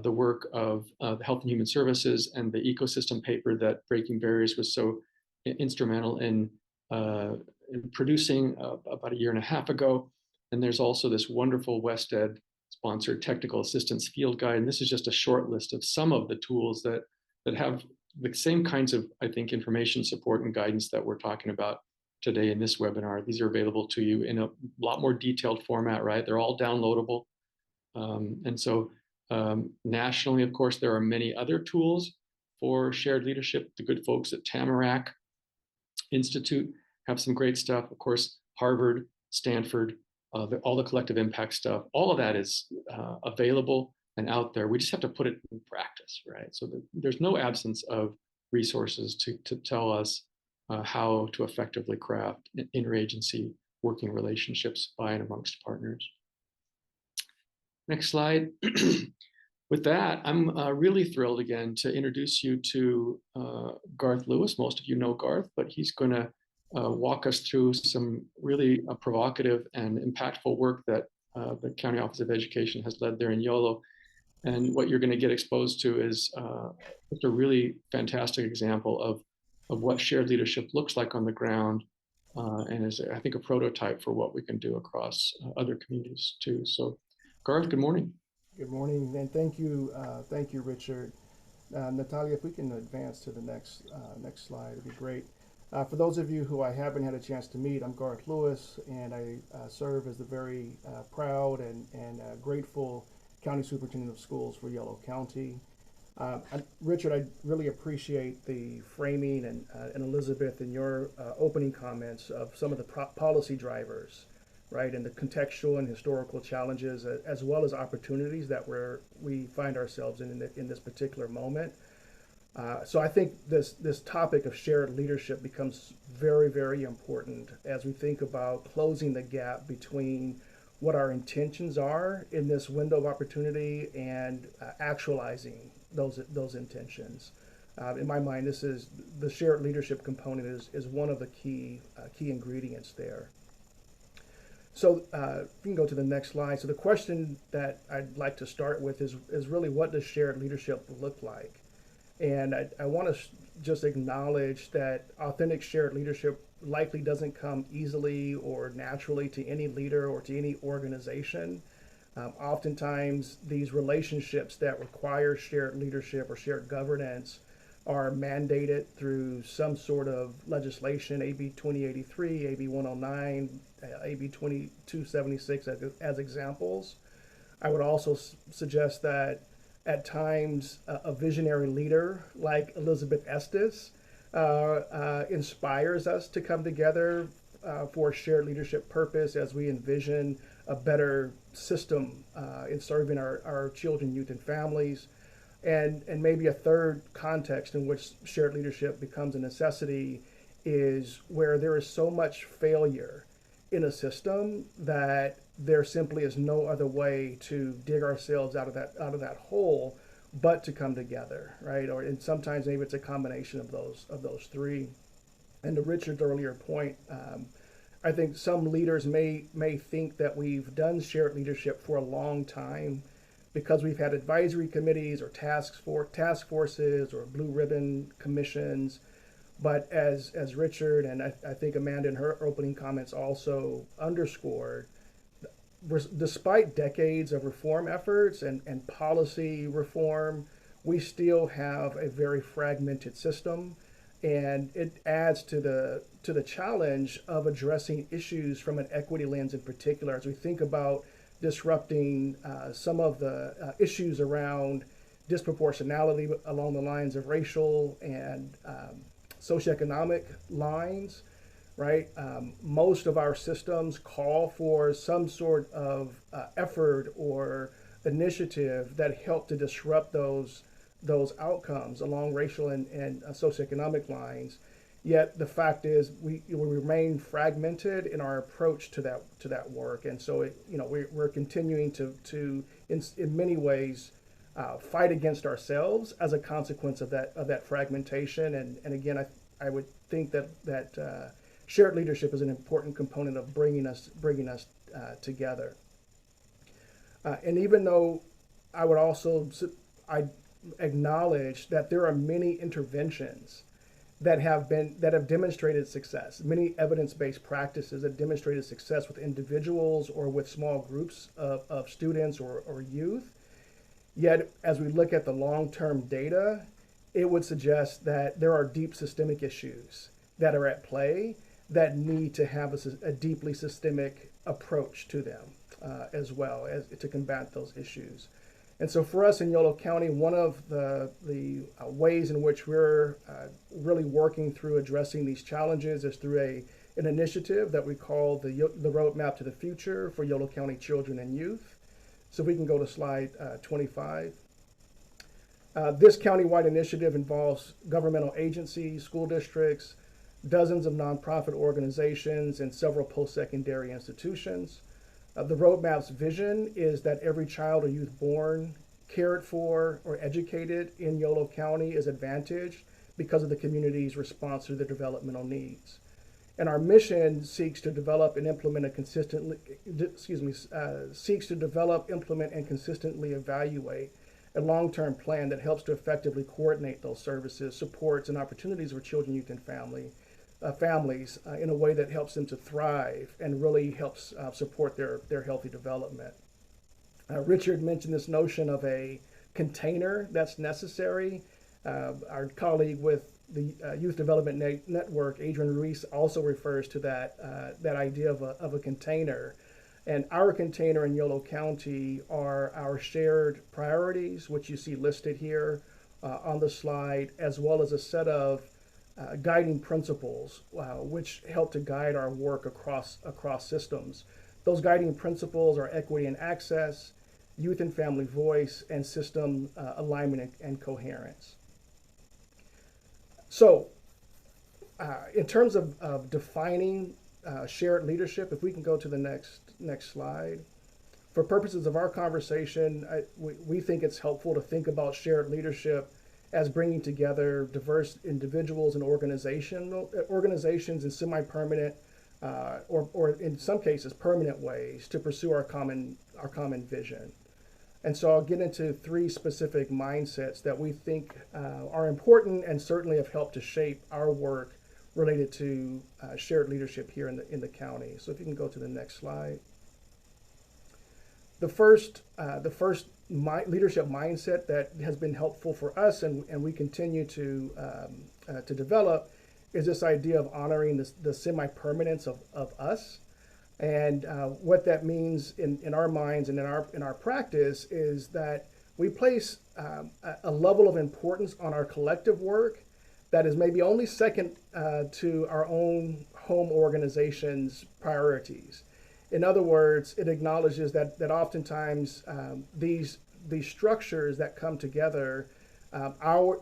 work of the Health and Human Services and the ecosystem paper that Breaking Barriers was so instrumental in producing about a year and a half ago. And there's also this wonderful WestEd sponsored technical assistance field guide. And this is just a short list of some of the tools that have the same kinds of, I think, information support and guidance that we're talking about today in this webinar. These are available to you in a lot more detailed format, right? They're all downloadable. And so nationally, of course, there are many other tools for shared leadership. The good folks at Tamarack Institute have some great stuff. Of course, Harvard, Stanford, all the collective impact stuff, all of that is available and out there. We just have to put it in practice, right? So there's no absence of resources to tell us how to effectively craft interagency working relationships by and amongst partners. Next slide. With that, I'm really thrilled again to introduce you to Garth Lewis. Most of you know Garth, but he's going to walk us through some really provocative and impactful work that the County Office of Education has led there in Yolo. And what you're going to get exposed to is just a really fantastic example of what shared leadership looks like on the ground, and is, I think, a prototype for what we can do across other communities too. So, Garth, good morning. Good morning, and thank you, Richard. Natalia, if we can advance to the next slide, it'd be great. For those of you who I haven't had a chance to meet, I'm Garth Lewis, and I serve as the very proud and grateful County Superintendent of Schools for Yolo County. Richard, I really appreciate the framing and Elizabeth, in your opening comments of some of the policy drivers, right, and the contextual and historical challenges, as well as opportunities that we find ourselves in this particular moment. So I think this topic of shared leadership becomes very, very important as we think about closing the gap between what our intentions are in this window of opportunity and actualizing those intentions. In my mind, this is the shared leadership component is one of the key ingredients there. So we can go to the next slide. So the question that I'd like to start with is really, what does shared leadership look like? And I want to just acknowledge that authentic shared leadership likely doesn't come easily or naturally to any leader or to any organization. Oftentimes, these relationships that require shared leadership or shared governance are mandated through some sort of legislation, AB 2083, AB 109, AB 2276 as examples. I would also suggest that at times a visionary leader like Elizabeth Estes inspires us to come together for a shared leadership purpose as we envision a better system in serving our children, youth, and families. And maybe a third context in which shared leadership becomes a necessity is where there is so much failure in a system that there simply is no other way to dig ourselves out of that hole but to come together, right? And sometimes maybe it's a combination of those three. And to Richard's earlier point, I think some leaders may think that we've done shared leadership for a long time because we've had advisory committees or task forces or blue ribbon commissions. But as Richard and I think Amanda in her opening comments also underscored, despite decades of reform efforts and policy reform, we still have a very fragmented system. And it adds to the challenge of addressing issues from an equity lens in particular, as we think about disrupting some of the issues around disproportionality along the lines of racial and socioeconomic lines, right? Most of our systems call for some sort of effort or initiative that help to disrupt those outcomes along racial and socioeconomic lines. Yet the fact is we remain fragmented in our approach to that work, and so we're continuing to in many ways fight against ourselves as a consequence of that fragmentation. And again, I would think that shared leadership is an important component of bringing us together. And even though I would also acknowledge that there are many interventions that have demonstrated success, many evidence-based practices that demonstrated success with individuals or with small groups of students or youth. Yet, as we look at the long-term data, it would suggest that there are deep systemic issues that are at play that need to have a deeply systemic approach to them as well as to combat those issues. And so for us in Yolo County, one of the ways in which we're really working through addressing these challenges is through an initiative that we call the Roadmap to the Future for Yolo County Children and Youth. So if we can go to slide 25. This countywide initiative involves governmental agencies, school districts, dozens of nonprofit organizations, and several post-secondary institutions. The roadmap's vision is that every child or youth born, cared for, or educated in Yolo County is advantaged because of the community's response to their developmental needs. And our mission seeks to develop, implement, and consistently evaluate a long-term plan that helps to effectively coordinate those services, supports, and opportunities for children, youth, and families in a way that helps them to thrive and really helps support their healthy development. Richard mentioned this notion of a container that's necessary. Our colleague with the Youth Development Network, Adrian Reese, also refers to that idea of a container. And our container in Yolo County are our shared priorities, which you see listed here on the slide, as well as a set of guiding principles, which help to guide our work across systems. Those guiding principles are equity and access, youth and family voice, and system alignment and coherence. So, in terms of defining shared leadership, if we can go to the next slide. For purposes of our conversation, we think it's helpful to think about shared leadership as bringing together diverse individuals and organizations in semi-permanent or in some cases permanent ways to pursue our common vision. And so I'll get into three specific mindsets that we think are important and certainly have helped to shape our work related to shared leadership here in the county. So if you can go to the next slide. The first leadership mindset that has been helpful for us and we continue to develop is this idea of honoring the semi-permanence of us. And what that means in our minds and in our practice is that we place a level of importance on our collective work that is maybe only second to our own home organization's priorities. In other words, it acknowledges that oftentimes these structures that come together,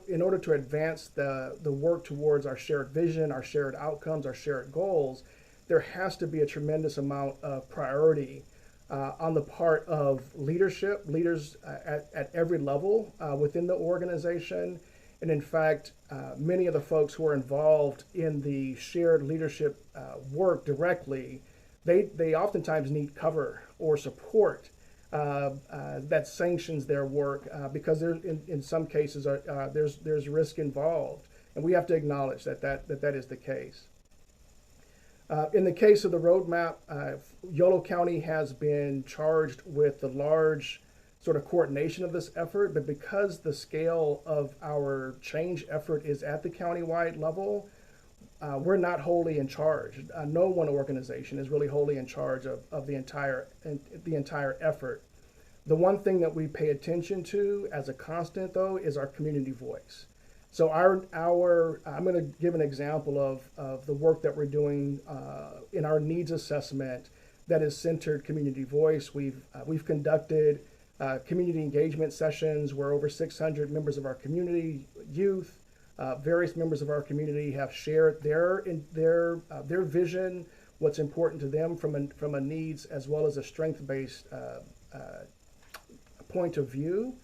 in order to advance the work towards our shared vision, our shared outcomes, our shared goals, there has to be a tremendous amount of priority on the part of leaders at every level within the organization. And in fact, many of the folks who are involved in the shared leadership work directly, they oftentimes need cover or support that sanctions their work because in some cases there's risk involved, and we have to acknowledge that is the case. In the case of the roadmap, Yolo County has been charged with the large sort of coordination of this effort, but because the scale of our change effort is at the countywide level, we're not wholly in charge. No one organization is really wholly in charge of the entire effort. The one thing that we pay attention to as a constant, though, is our community voice. So I'm going to give an example of the work that we're doing in our needs assessment that is centered community voice. We've conducted community engagement sessions where over 600 members of our community, youth, various members of our community have shared their vision, what's important to them from a needs as well as a strength-based point of view.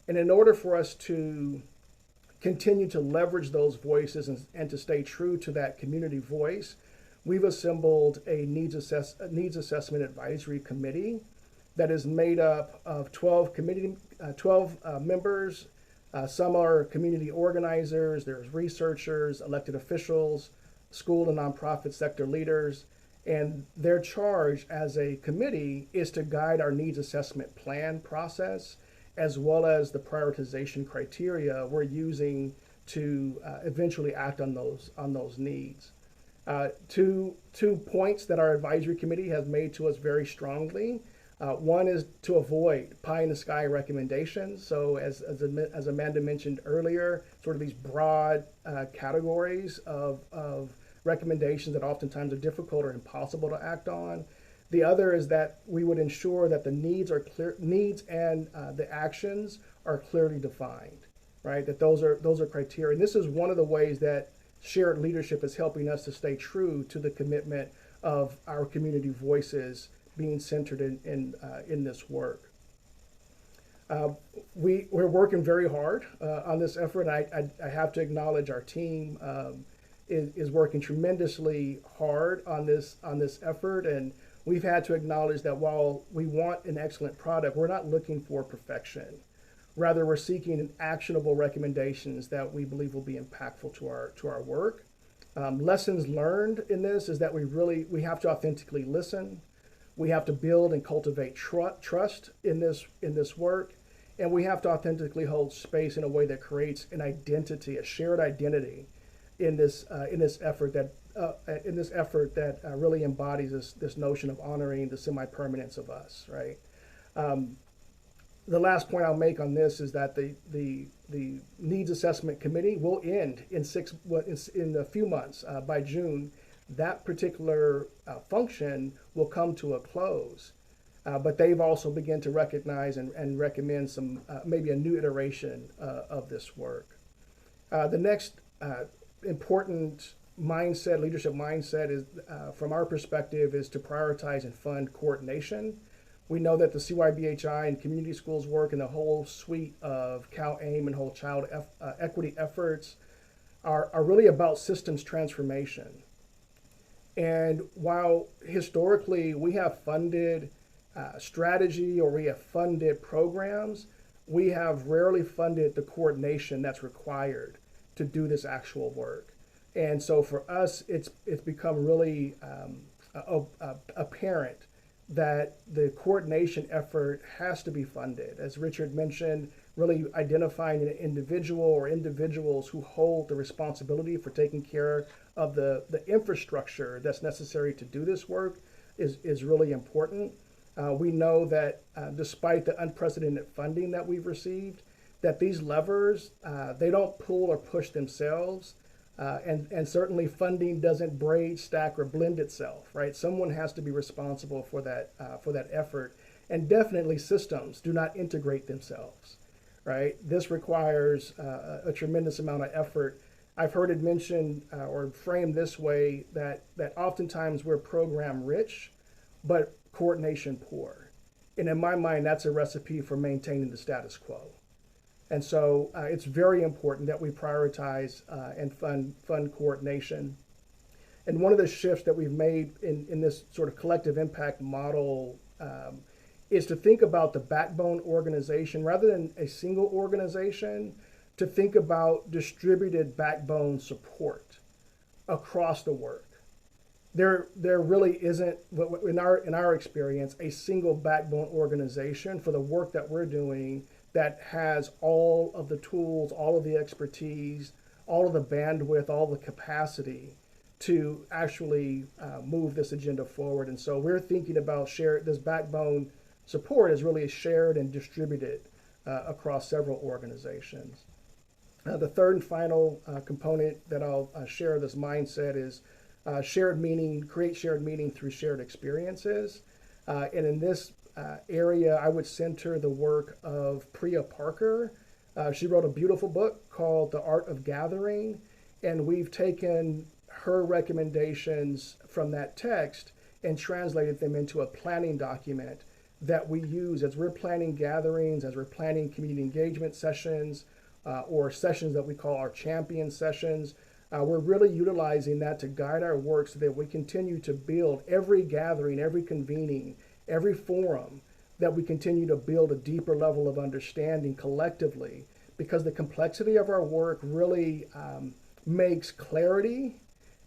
And in order for us to continue to leverage those voices and to stay true to that community voice, we've assembled a needs assessment advisory committee that is made up of 12 members. Some are community organizers, there's researchers, elected officials, school and nonprofit sector leaders, and their charge as a committee is to guide our needs assessment plan process as well as the prioritization criteria we're using to eventually act on those needs. Two points that our advisory committee has made to us very strongly. One is to avoid pie in the sky recommendations. So as Amanda mentioned earlier, sort of these broad categories of recommendations that oftentimes are difficult or impossible to act on. The other is that we would ensure that the needs and the actions are clearly defined, right? That those are criteria. And this is one of the ways that shared leadership is helping us to stay true to the commitment of our community voices being centered in this work. We're working very hard on this effort. I have to acknowledge our team is working tremendously hard on this effort, and we've had to acknowledge that while we want an excellent product, we're not looking for perfection. Rather, we're seeking actionable recommendations that we believe will be impactful to our work. Lessons learned in this is that we have to authentically listen. We have to build and cultivate trust in this work, and we have to authentically hold space in a way that creates an identity, a shared identity, in this effort that really embodies this notion of honoring the semi-permanence of us, right? The last point I'll make on this is that the needs assessment committee will end in a few months. By June, that particular function will come to a close. But they've also begun to recognize and recommend some maybe a new iteration of this work. The next important leadership mindset is, from our perspective, is to prioritize and fund coordination. We know that the CYBHI and community schools work and the whole suite of CalAIM and whole child equity efforts are really about systems transformation. And while historically we have funded strategy or we have funded programs, we have rarely funded the coordination that's required to do this actual work. And so for us, it's become really apparent that the coordination effort has to be funded. As Richard mentioned, really identifying an individual or individuals who hold the responsibility for taking care of the infrastructure that's necessary to do this work is really important. We know that despite the unprecedented funding that we've received, that these levers, they don't pull or push themselves. And certainly funding doesn't braid, stack, or blend itself, right? Someone has to be responsible for that effort, and definitely systems do not integrate themselves, right? This requires a tremendous amount of effort. I've heard it mentioned or framed this way that oftentimes we're program rich, but coordination poor, and in my mind, that's a recipe for maintaining the status quo. And so it's very important that we prioritize and fund coordination. And one of the shifts that we've made in this sort of collective impact model is to think about the backbone organization rather than a single organization, to think about distributed backbone support across the work. There really isn't, in our experience, a single backbone organization for the work that we're doing that has all of the tools, all of the expertise, all of the bandwidth, all the capacity to actually move this agenda forward. And so we're thinking about this backbone support is really shared and distributed across several organizations. The third and final component that I'll share this mindset is shared meaning, create shared meaning through shared experiences. And in this area, I would center the work of Priya Parker. She wrote a beautiful book called The Art of Gathering, and we've taken her recommendations from that text and translated them into a planning document that we use as we're planning gatherings, as we're planning community engagement sessions, or sessions that we call our champion sessions. We're really utilizing that to guide our work so that we continue to build every gathering, every convening, every forum, that we continue to build a deeper level of understanding collectively, because the complexity of our work really makes clarity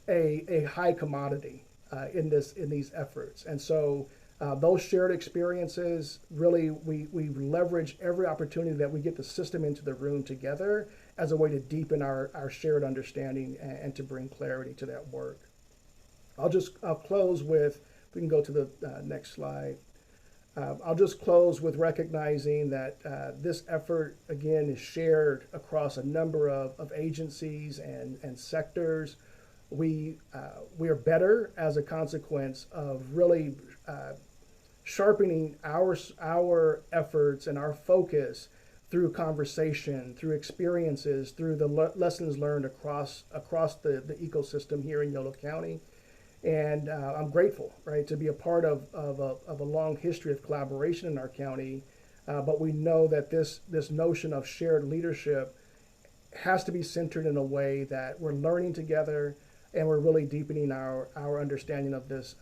a high commodity in these efforts. And so those shared experiences, really, we leverage every opportunity that we get the system into the room together as a way to deepen our shared understanding and to bring clarity to that work. I'll close with, if we can go to the next slide. I'll just close with recognizing that this effort, again, is shared across a number of agencies and sectors. We are better as a consequence of really sharpening our efforts and our focus through conversation, through experiences, through the lessons learned across the ecosystem here in Yolo County. And I'm grateful, right, to be a part of a long history of collaboration in our county. But we know that this notion of shared leadership has to be centered in a way that we're learning together, and we're really deepening our understanding of this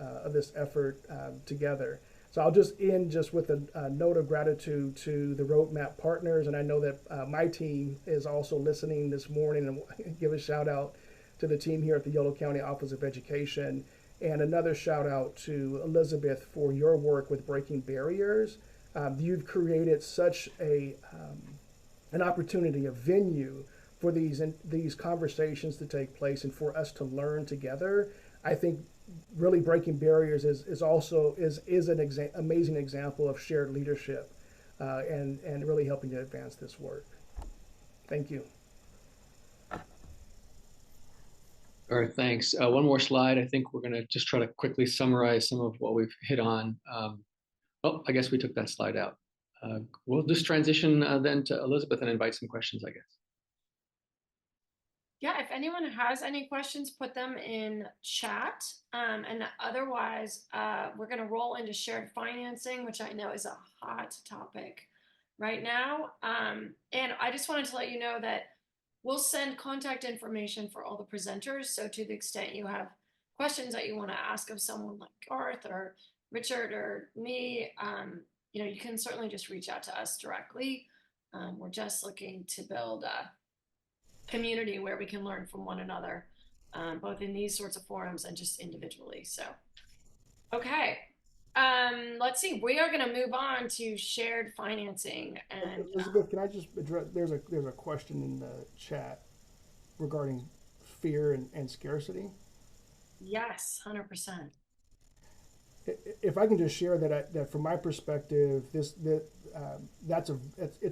effort together. So I'll just end just with a note of gratitude to the roadmap partners, and I know that my team is also listening this morning, and give a shout out to the team here at the Yolo County Office of Education, and another shout out to Elizabeth for your work with breaking barriers. You've created such an opportunity, a venue for these conversations to take place and for us to learn together. I think really breaking barriers is an amazing example of shared leadership and really helping to advance this work. Thank you. All right, thanks. One more slide. I think we're going to just try to quickly summarize some of what we've hit on. Oh, I guess we took that slide out. We'll just transition then to Elizabeth and invite some questions, I guess. Yeah, if anyone has any questions, put them in chat. And otherwise, we're going to roll into shared financing, which I know is a hot topic right now. And I just wanted to let you know that we'll send contact information for all the presenters. So to the extent you have questions that you want to ask of someone like Garth or Richard or me, you can certainly just reach out to us directly. We're just looking to build a community where we can learn from one another, both in these sorts of forums and just individually. So, okay. Let's see. We are going to move on to shared financing. And Elizabeth, can I just address? There's a question in the chat regarding fear and scarcity. yes, 100%. If I can just share that from my perspective, it's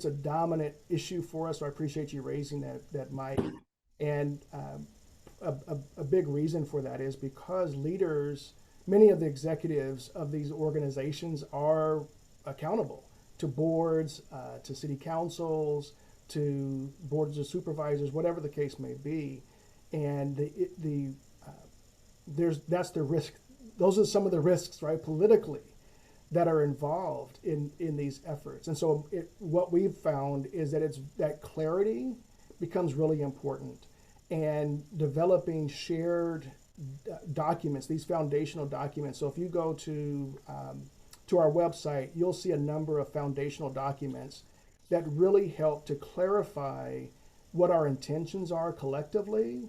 a dominant issue for us. So I appreciate you raising that, Mike. And a big reason for that is because leaders, many of the executives of these organizations are accountable to boards, to city councils, to boards of supervisors, whatever the case may be. And that's the risk. Those are some of the risks, right, politically, that are involved in these efforts. And so what we've found is that clarity becomes really important, and developing shared documents, these foundational documents. So if you go to our website, you'll see a number of foundational documents that really help to clarify what our intentions are collectively.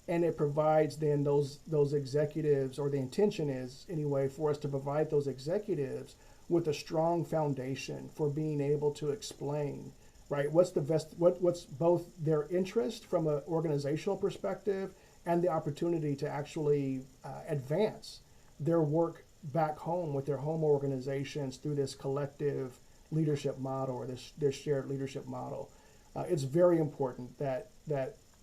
And it provides then those executives, or the intention is anyway, for us to provide those executives with a strong foundation for being able to explain, right, what's both their interest from an organizational perspective and the opportunity to actually advance their work back home with their home organizations through this collective leadership model, or this shared leadership model. It's very important that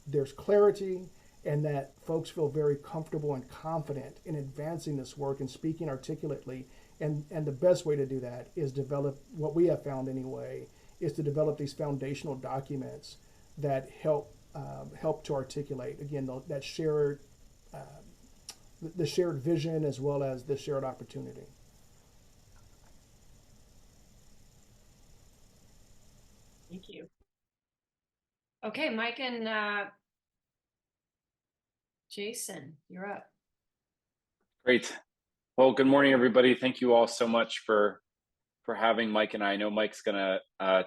there's clarity, and that folks feel very comfortable and confident in advancing this work and speaking articulately. And the best way to do that is develop, what we have found anyway, is to develop these foundational documents that help to articulate, again, that shared, the shared vision as well as the shared opportunity. Thank you. Okay, Mike and Jason, you're up. Great. Well, good morning, everybody. Thank you all so much for having Mike and I. Know Mike's gonna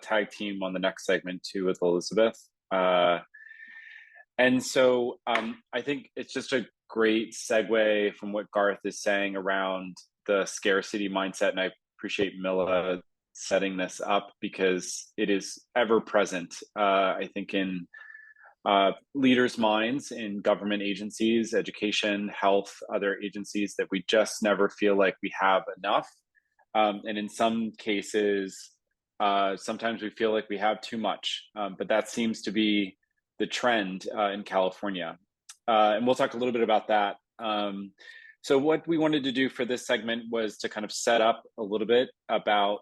tag team on the next segment too with Elizabeth. And so I think it's just a great segue from what Garth is saying around the scarcity mindset. And I appreciate Mila setting this up, because it is ever present, I think, in leaders' minds in government agencies, education, health, other agencies, that we just never feel like we have enough. And in some cases, sometimes we feel like we have too much, but that seems to be the trend in California. And we'll talk a little bit about that. So what we wanted to do for this segment was to kind of set up a little bit about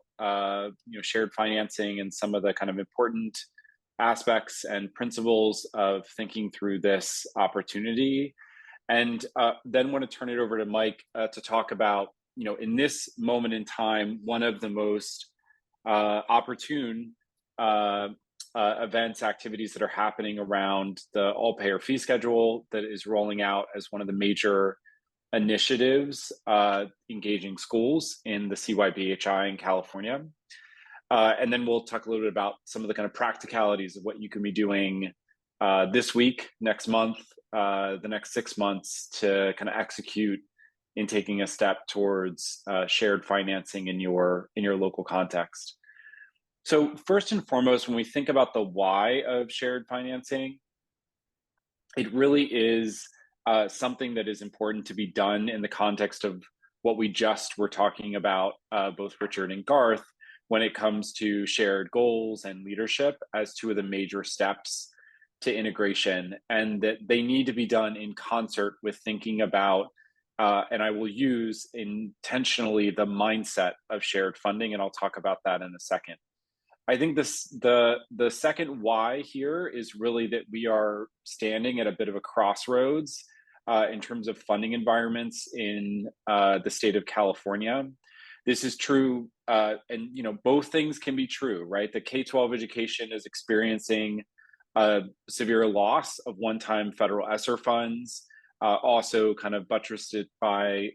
shared financing and some of the kind of important aspects and principles of thinking through this opportunity. And then want to turn it over to Mike to talk about, in this moment in time, one of the most opportune events, activities that are happening around the all-payer fee schedule that is rolling out as one of the major initiatives engaging schools in the CYBHI in California. And then we'll talk a little bit about some of the kind of practicalities of what you can be doing this week, next month, the next 6 months, to kind of execute in taking a step towards shared financing in your local context. So first and foremost, when we think about the why of shared financing, it really is something that is important to be done in the context of what we just were talking about, both Richard and Garth, when it comes to shared goals and leadership as two of the major steps to integration, and that they need to be done in concert with thinking about, and I will use intentionally, the mindset of shared funding, and I'll talk about that in a second. I think the second why here is really that we are standing at a bit of a crossroads in terms of funding environments in the state of California. This is true, and both things can be true, right? The K-12 education is experiencing a severe loss of one-time federal ESSER funds, also kind of buttressed by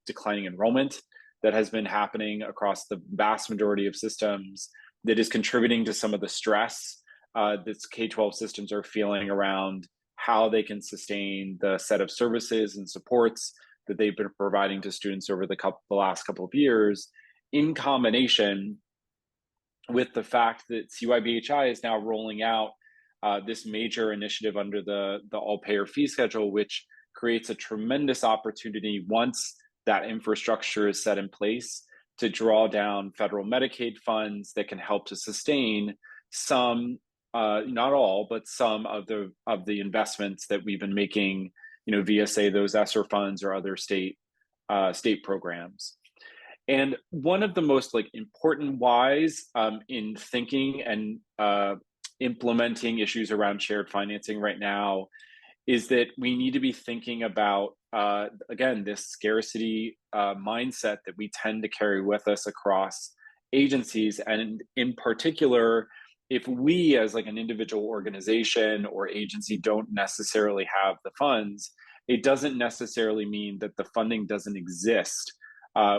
declining enrollment that has been happening across the vast majority of systems, that is contributing to some of the stress that K-12 systems are feeling around how they can sustain the set of services and supports that they've been providing to students over the last couple of years, in combination with the fact that CYBHI is now rolling out this major initiative under the all-payer fee schedule, which creates a tremendous opportunity, once that infrastructure is set in place, to draw down federal Medicaid funds that can help to sustain some, not all, but some of the investments that we've been making via say those ESSER funds or other state programs. And one of the most important whys in thinking and implementing issues around shared financing right now is that we need to be thinking about, again, this scarcity mindset that we tend to carry with us across agencies. And in particular, if we as an individual organization or agency don't necessarily have the funds, it doesn't necessarily mean that the funding doesn't exist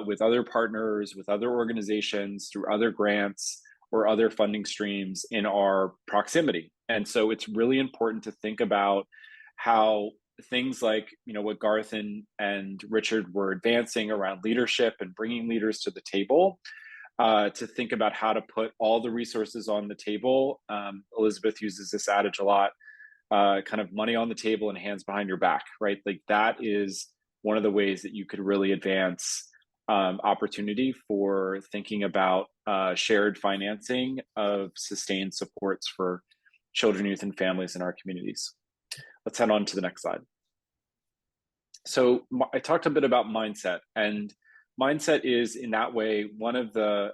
with other partners, with other organizations, through other grants or other funding streams in our proximity. And so it's really important to think about how things like, what Garth and Richard were advancing around leadership and bringing leaders to the table, to think about how to put all the resources on the table. Elizabeth uses this adage a lot, kind of money on the table and hands behind your back, right? That is one of the ways that you could really advance opportunity for thinking about shared financing of sustained supports for children, youth, and families in our communities. Let's head on to the next slide. So I talked a bit about mindset, and mindset is in that way one of the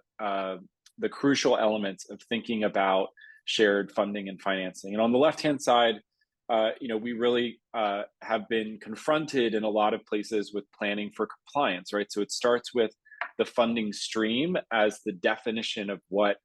crucial elements of thinking about shared funding and financing. And on the left-hand side, we really have been confronted in a lot of places with planning for compliance, right? So it starts with the funding stream as the definition of what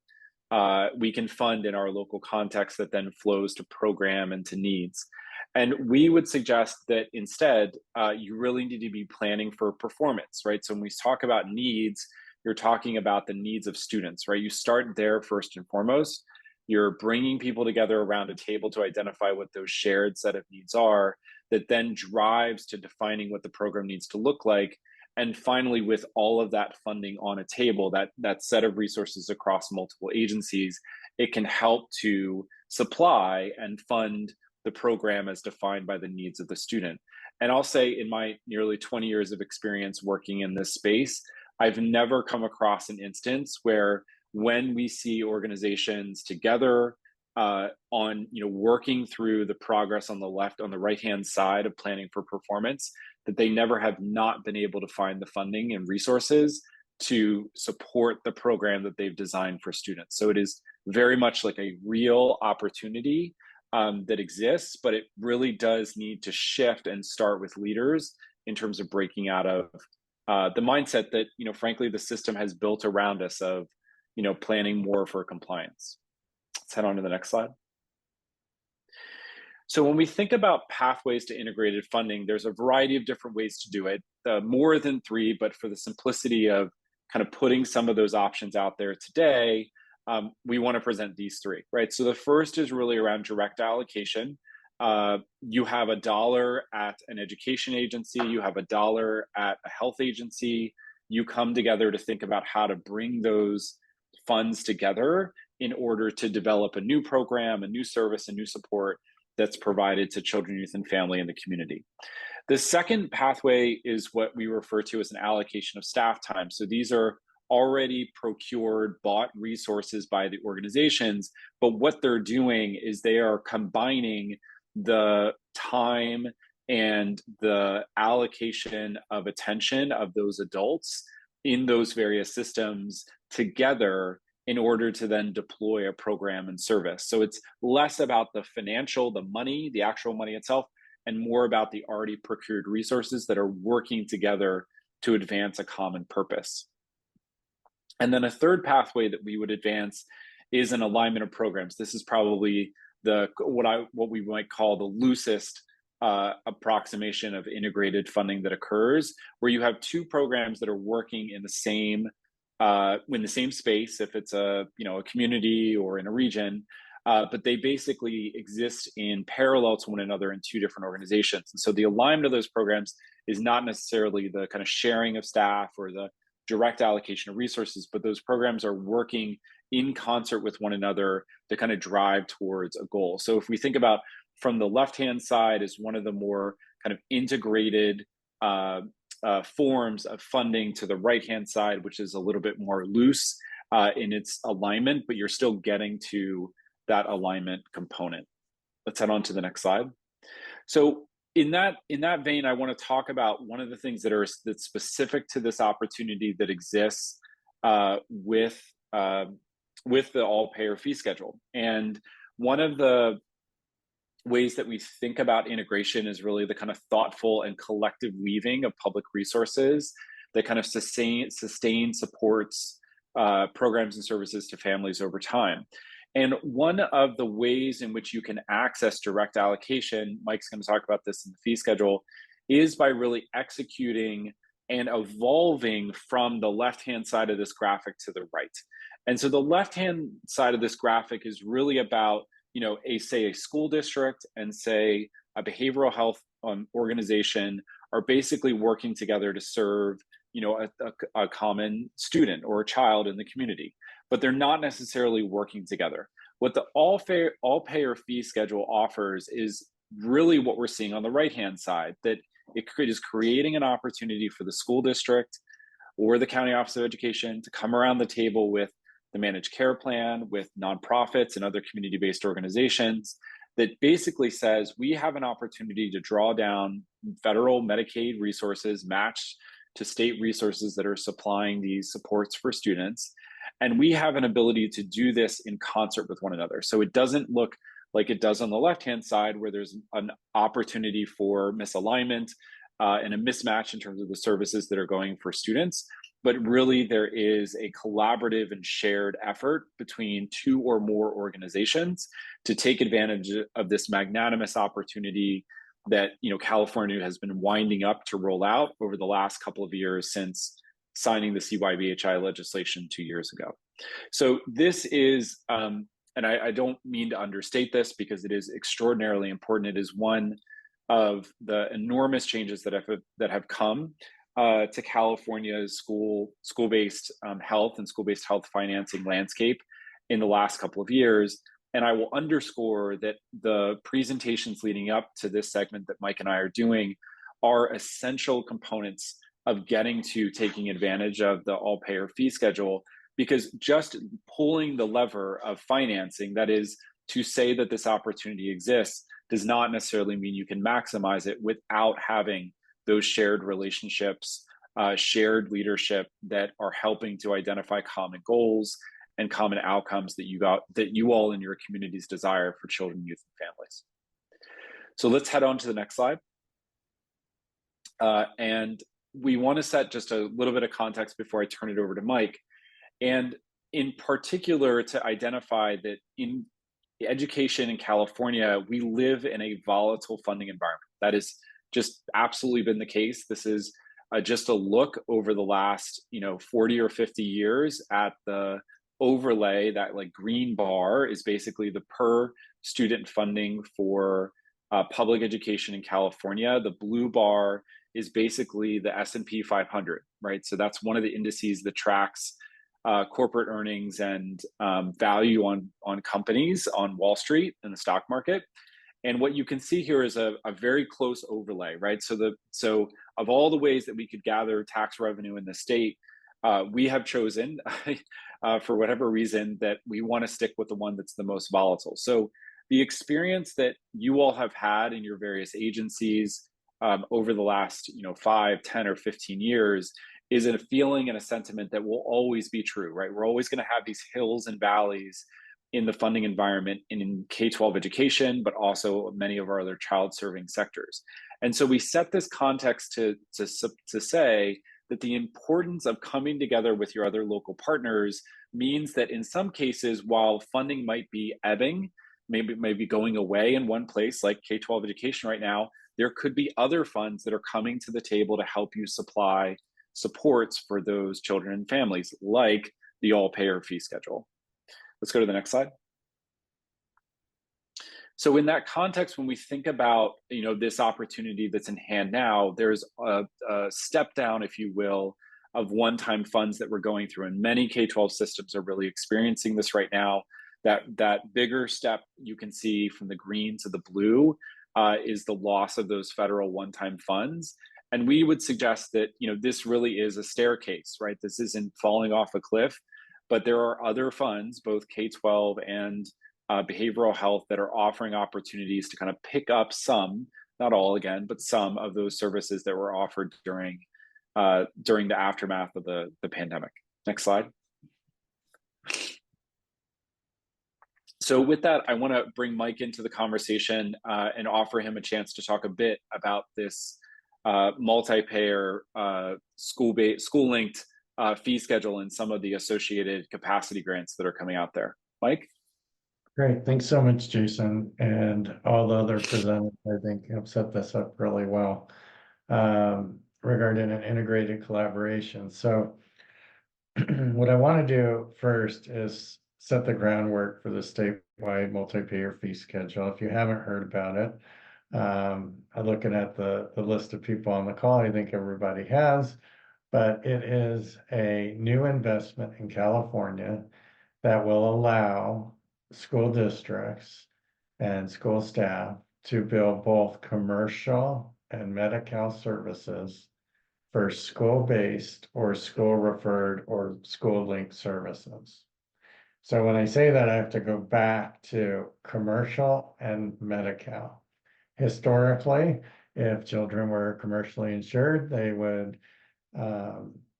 we can fund in our local context that then flows to program and to needs. And we would suggest that instead, you really need to be planning for performance, right? So when we talk about needs, you're talking about the needs of students, right? You start there first and foremost. You're bringing people together around a table to identify what those shared set of needs are that then drives to defining what the program needs to look like. And finally, with all of that funding on a table, that set of resources across multiple agencies, it can help to supply and fund the program as defined by the needs of the student. And I'll say in my nearly 20 years of experience working in this space, I've never come across an instance where when we see organizations together on working through the progress on the right-hand side of planning for performance, that they never have not been able to find the funding and resources to support the program that they've designed for students. So it is very much like a real opportunity that exists, but it really does need to shift and start with leaders in terms of breaking out of the mindset that, frankly, the system has built around us of, planning more for compliance. Let's head on to the next slide. So when we think about pathways to integrated funding, there's a variety of different ways to do it, more than 3, but for the simplicity of kind of putting some of those options out there today, we want to present these 3, right? So the first is really around direct allocation. You have $1 at an education agency, you have $1 at a health agency. You come together to think about how to bring those funds together in order to develop a new program, a new service, a new support that's provided to children, youth, and family in the community. The second pathway is what we refer to as an allocation of staff time. So these are already procured, bought resources by the organizations, but what they're doing is they are combining the time and the allocation of attention of those adults in those various systems together in order to then deploy a program and service. So it's less about the financial, the money, the actual money itself, and more about the already procured resources that are working together to advance a common purpose. And then a third pathway that we would advance is an alignment of programs. This is probably what we might call the loosest approximation of integrated funding that occurs, where you have 2 programs that are working in the same space, if it's a community or in a region, but they basically exist in parallel to one another in 2 different organizations. And so the alignment of those programs is not necessarily the kind of sharing of staff or the direct allocation of resources, but those programs are working in concert with one another to kind of drive towards a goal. So if we think about from the left-hand side as one of the more kind of integrated forms of funding to the right-hand side, which is a little bit more loose in its alignment, but you're still getting to that alignment component. Let's head on to the next slide. So in that vein, I want to talk about one of the things that's specific to this opportunity that exists with the all-payer fee schedule. And one of the ways that we think about integration is really the kind of thoughtful and collective weaving of public resources that kind of sustain supports programs and services to families over time. And one of the ways in which you can access direct allocation, Mike's going to talk about this in the fee schedule, is by really executing and evolving from the left-hand side of this graphic to the right. And so the left-hand side of this graphic is really about, say a school district and say a behavioral health organization are basically working together to serve, a common student or a child in the community, but they're not necessarily working together. What the all-payer fee schedule offers is really what we're seeing on the right-hand side, that it is creating an opportunity for the school district or the County Office of Education to come around the table with the managed care plan, with nonprofits and other community-based organizations that basically says we have an opportunity to draw down federal Medicaid resources matched to state resources that are supplying these supports for students. And we have an ability to do this in concert with one another. So it doesn't look like it does on the left-hand side, where there's an opportunity for misalignment and a mismatch in terms of the services that are going for students. But really, there is a collaborative and shared effort between two or more organizations to take advantage of this magnanimous opportunity that California has been winding up to roll out over the last couple of years since signing the CYBHI legislation 2 years ago. So this is, and I don't mean to understate this because it is extraordinarily important. It is one of the enormous changes that have come to California's school-based health and school-based health financing landscape in the last couple of years. And I will underscore that the presentations leading up to this segment that Mike and I are doing are essential components of getting to taking advantage of the all-payer fee schedule, because just pulling the lever of financing, that is to say that this opportunity exists, does not necessarily mean you can maximize it without having those shared relationships, shared leadership that are helping to identify common goals and common outcomes that you all in your communities desire for children, youth, and families. So let's head on to the next slide. And we want to set just a little bit of context before I turn it over to Mike. And in particular, to identify that in education in California, we live in a volatile funding environment. That has just absolutely been the case. This is just a look over the last 40 or 50 years at the overlay. That like green bar is basically the per student funding for public education in California. The blue bar is basically the S&P 500, right? So that's one of the indices that tracks corporate earnings and value on companies on Wall Street and the stock market. And what you can see here is a very close overlay, right? So of all the ways that we could gather tax revenue in the state, we have chosen, for whatever reason, that we want to stick with the one that's the most volatile. So the experience that you all have had in your various agencies over the last 5, 10, or 15 years is a feeling and a sentiment that will always be true, right? We're always going to have these hills and valleys in the funding environment in K-12 education, but also many of our other child-serving sectors. And so we set this context to say that the importance of coming together with your other local partners means that in some cases, while funding might be ebbing, maybe going away in one place like K-12 education right now, there could be other funds that are coming to the table to help you supply supports for those children and families, like the all-payer fee schedule. Let's go to the next slide. So in that context, when we think about this opportunity that's in hand now, there's a step down, if you will, of one-time funds that we're going through, and many K-12 systems are really experiencing this right now. That bigger step you can see from the green to the blue is the loss of those federal one-time funds. And we would suggest that this really is a staircase, right? This isn't falling off a cliff, but there are other funds, both K-12 and behavioral health, that are offering opportunities to kind of pick up some not all again, but some of those services that were offered during the aftermath of the pandemic. Next slide. So with that, I want to bring Mike into the conversation and offer him a chance to talk a bit about this multi-payer school-linked fee schedule and some of the associated capacity grants that are coming out there. Mike? Great, thanks so much, Jason, and all the other presenters, I think, have set this up really well regarding an integrated collaboration. So what I want to do first is set the groundwork for the statewide multi-payer fee schedule. If you haven't heard about it, I'm looking at the list of people on the call. I think everybody has, but it is a new investment in California that will allow school districts and school staff to build both commercial and Medi-Cal services for school-based or school-referred or school-linked services. So when I say that, I have to go back to commercial and Medi-Cal. Historically, if children were commercially insured, they would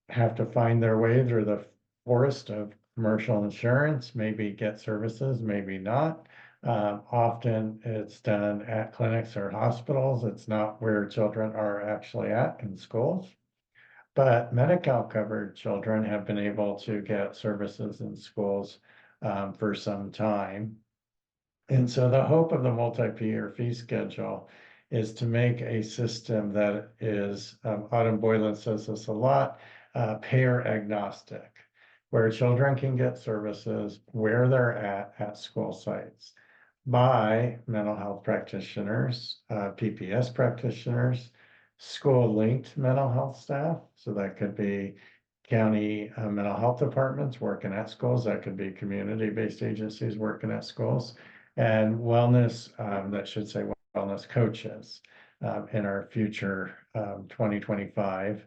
have to find their way through the forest of commercial insurance, maybe get services, maybe not. Often it's done at clinics or hospitals. It's not where children are actually at in schools. But Medi-Cal covered children have been able to get services in schools for some time. And so the hope of the multi-payer fee schedule is to make a system that is, Autumn Boylan says this a lot, payer agnostic, where children can get services where they're at school sites by mental health practitioners, PPS practitioners, school-linked mental health staff. So that could be county mental health departments working at schools. That could be community-based agencies working at schools, and wellness, that should say wellness coaches in our future 2025,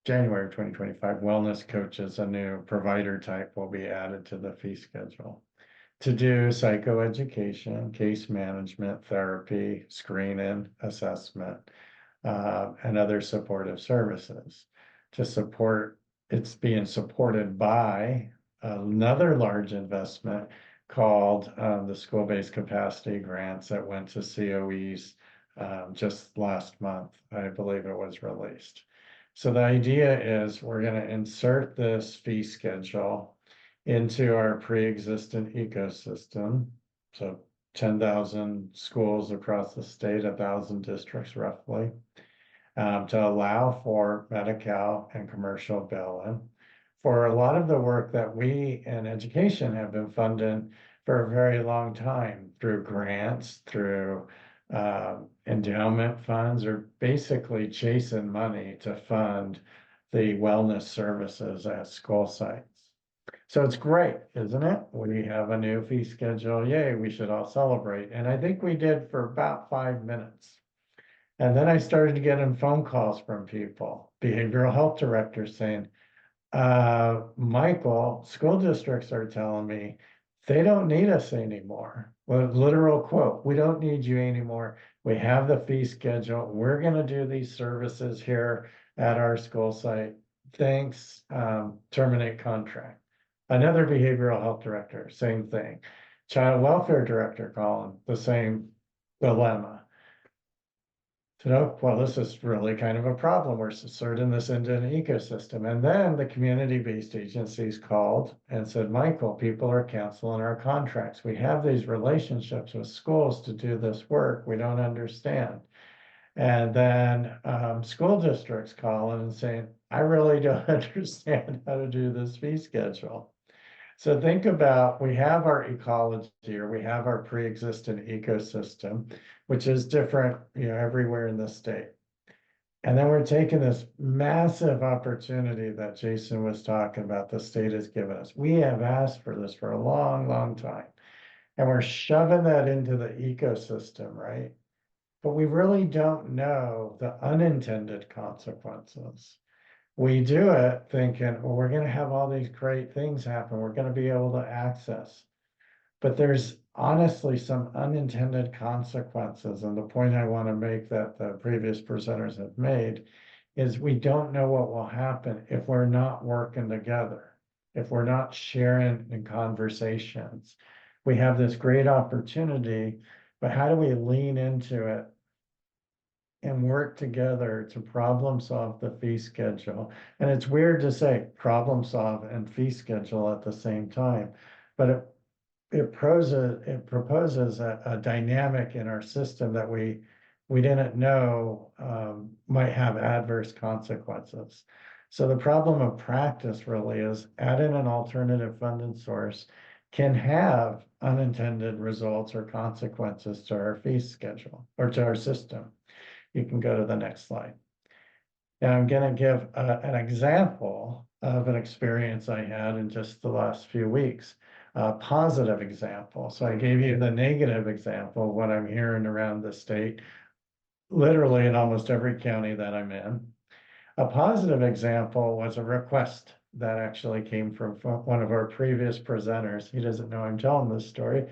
January of 2025, wellness coaches, a new provider type, will be added to the fee schedule to do psychoeducation, case management, therapy, screening, assessment, and other supportive services to support. It's being supported by another large investment called the school-based capacity grants that went to COEs just last month. I believe it was released. So the idea is we're going to insert this fee schedule into our pre-existing ecosystem. So 10,000 schools across the state, 1,000 districts roughly, to allow for Medi-Cal and commercial billing for a lot of the work that we in education have been funding for a very long time through grants, through endowment funds, or basically chasing money to fund the wellness services at school sites. So it's great, isn't it? We have a new fee schedule. Yay, we should all celebrate. And I think we did for about 5 minutes. And then I started getting phone calls from people, behavioral health directors saying, Michael, school districts are telling me they don't need us anymore. Well, literal quote, we don't need you anymore. We have the fee schedule. We're going to do these services here at our school site. Thanks, terminate contract. Another behavioral health director, same thing. Child welfare director calling, the same dilemma. So, oh, well, this is really kind of a problem. We're inserting this into an ecosystem. And then the community-based agencies called and said, Michael, people are canceling our contracts. We have these relationships with schools to do this work. We don't understand. And then school districts calling and saying, I really don't understand how to do this fee schedule. So think about, we have our ecology, or we have our pre-existing ecosystem, which is different, everywhere in the state. And then we're taking this massive opportunity that Jason was talking about, the state has given us. We have asked for this for a long, long time. And we're shoving that into the ecosystem, right? But we really don't know the unintended consequences. We do it thinking, well, we're going to have all these great things happen. We're going to be able to access But there's honestly some unintended consequences. And the point I want to make that the previous presenters have made is we don't know what will happen if we're not working together, if we're not sharing in conversations. We have this great opportunity, but how do we lean into it and work together to problem solve the fee schedule? And it's weird to say problem solve and fee schedule at the same time, but it proposes a dynamic in our system that we didn't know might have adverse consequences. So the problem of practice really is adding an alternative funding source can have unintended results or consequences to our fee schedule or to our system. You can go to the next slide. Now I'm going to give an example of an experience I had in just the last few weeks, a positive example. So I gave you the negative example of what I'm hearing around the state, literally in almost every county that I'm in. A positive example was a request that actually came from one of our previous presenters. He doesn't know I'm telling this story.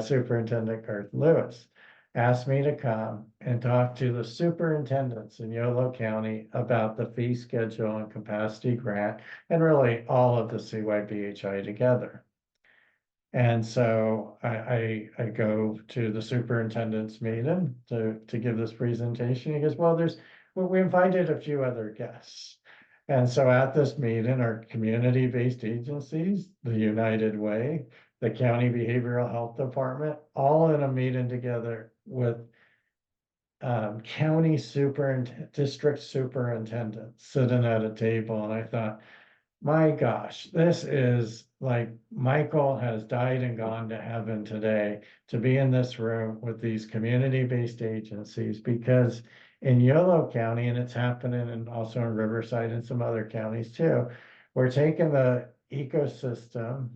Superintendent Garth Lewis asked me to come and talk to the superintendents in Yolo County about the fee schedule and capacity grant, and really all of the CYBHI together. And so I go to the superintendent's meeting to give this presentation. He goes, well, we invited a few other guests. And so at this meeting are community-based agencies, the United Way, the County Behavioral Health Department, all in a meeting together with county district superintendents sitting at a table. And I thought, my gosh, this is like Michael has died and gone to heaven today to be in this room with these community-based agencies, because in Yolo County, and it's happening and also in Riverside and some other counties too, we're taking the ecosystem,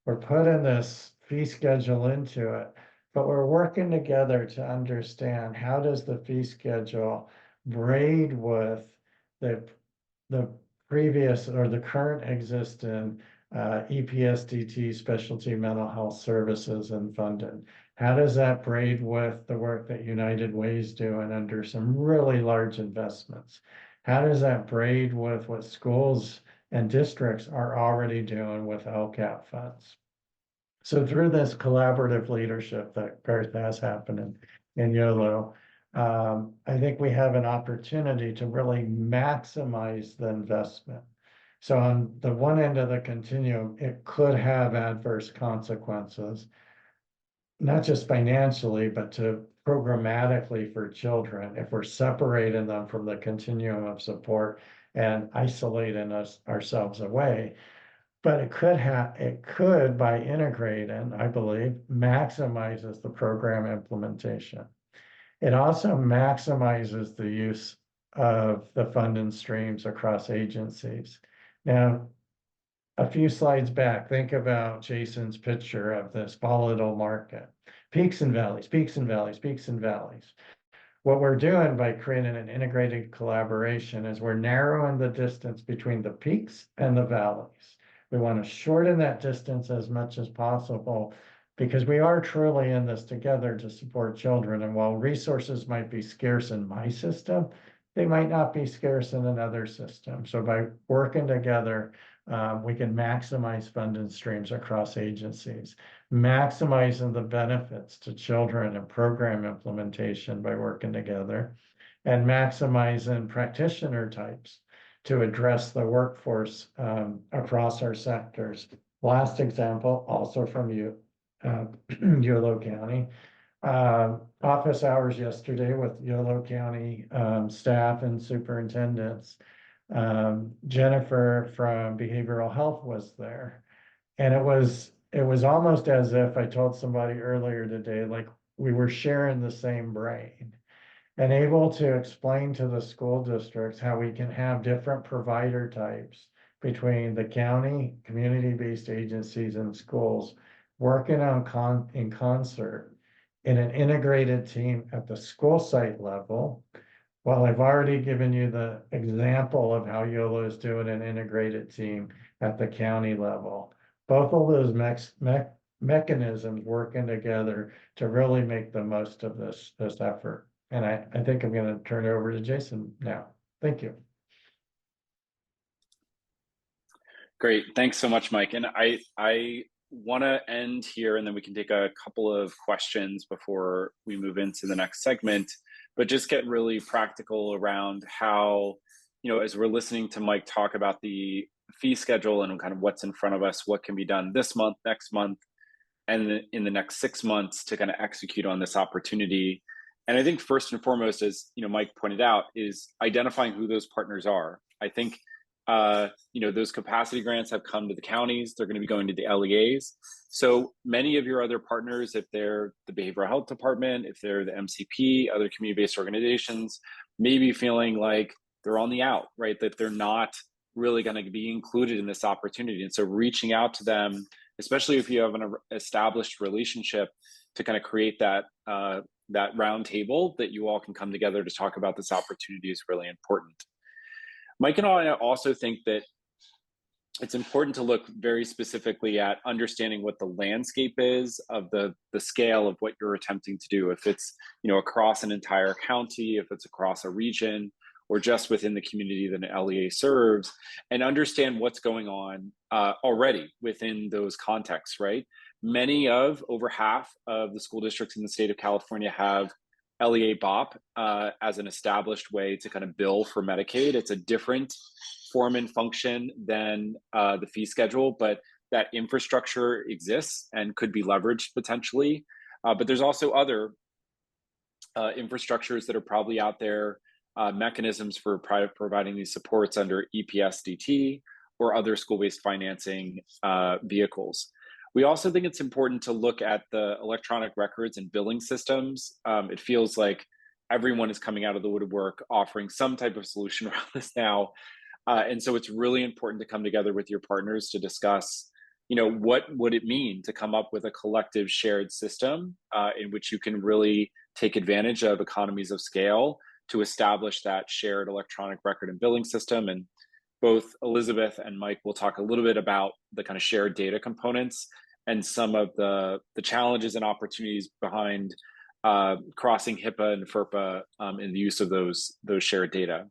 we're putting this fee schedule into it, but we're working together to understand how does the fee schedule braid with the previous or the current existing EPSDT specialty mental health services and funding. How does that braid with the work that United Way is doing under some really large investments? How does that braid with what schools and districts are already doing with LCAP funds? So through this collaborative leadership that Garth has happening in Yolo, I think we have an opportunity to really maximize the investment. So on the one end of the continuum, it could have adverse consequences, not just financially, but to programmatically for children if we're separating them from the continuum of support and isolating ourselves away. But it could, by integrating, I believe, maximizes the program implementation. It also maximizes the use of the funding streams across agencies. Now, a few slides back, think about Jason's picture of this volatile market. Peaks and valleys, peaks and valleys, peaks and valleys. What we're doing by creating an integrated collaboration is we're narrowing the distance between the peaks and the valleys. We want to shorten that distance as much as possible, because we are truly in this together to support children. And while resources might be scarce in my system, they might not be scarce in another system. So by working together, we can maximize funding streams across agencies, maximizing the benefits to children and program implementation by working together, and maximizing practitioner types to address the workforce across our sectors. Last example, also from Yolo County. Office hours yesterday with Yolo County staff and superintendents. Jennifer from behavioral health was there, and it was almost as if I told somebody earlier today, like we were sharing the same brain, and able to explain to the school districts how we can have different provider types between the county, community-based agencies, and schools working on in concert in an integrated team at the school site level. Well, I've already given you the example of how Yolo is doing an integrated team at the county level. Both of those mechanisms working together to really make the most of this effort. And I think I'm going to turn it over to Jason now. Thank you. Great. Thanks so much, Mike. And I want to end here, and then we can take a couple of questions before we move into the next segment, but just get really practical around how, as we're listening to Mike talk about the fee schedule and kind of what's in front of us, what can be done this month, next month, and in the next 6 months to kind of execute on this opportunity. And I think first and foremost, as Mike pointed out, is identifying who those partners are. I think those capacity grants have come to the counties. They're going to be going to the LEAs. So many of your other partners, if they're the behavioral health department, if they're the MCP, other community-based organizations, may be feeling like they're on the out, right? That they're not really going to be included in this opportunity. And so reaching out to them, especially if you have an established relationship, to kind of create that that round table that you all can come together to talk about this opportunity is really important. Mike and I also think that it's important to look very specifically at understanding what the landscape is of the scale of what you're attempting to do. If it's across an entire county, if it's across a region, or just within the community that an LEA serves, and understand what's going on already within those contexts, right? Over half of the school districts in the state of California have LEA BOP as an established way to kind of bill for Medicaid. It's a different form and function than the fee schedule, but that infrastructure exists and could be leveraged potentially. But there's also other infrastructures that are probably out there, mechanisms for providing these supports under EPSDT or other school-based financing vehicles. We also think it's important to look at the electronic records and billing systems. It feels like everyone is coming out of the woodwork offering some type of solution around this now. And so it's really important to come together with your partners to discuss, what would it mean to come up with a collective shared system in which you can really take advantage of economies of scale to establish that shared electronic record and billing system. And both Elizabeth and Mike will talk a little bit about the kind of shared data components and some of the challenges and opportunities behind crossing HIPAA and FERPA in the use of those shared data.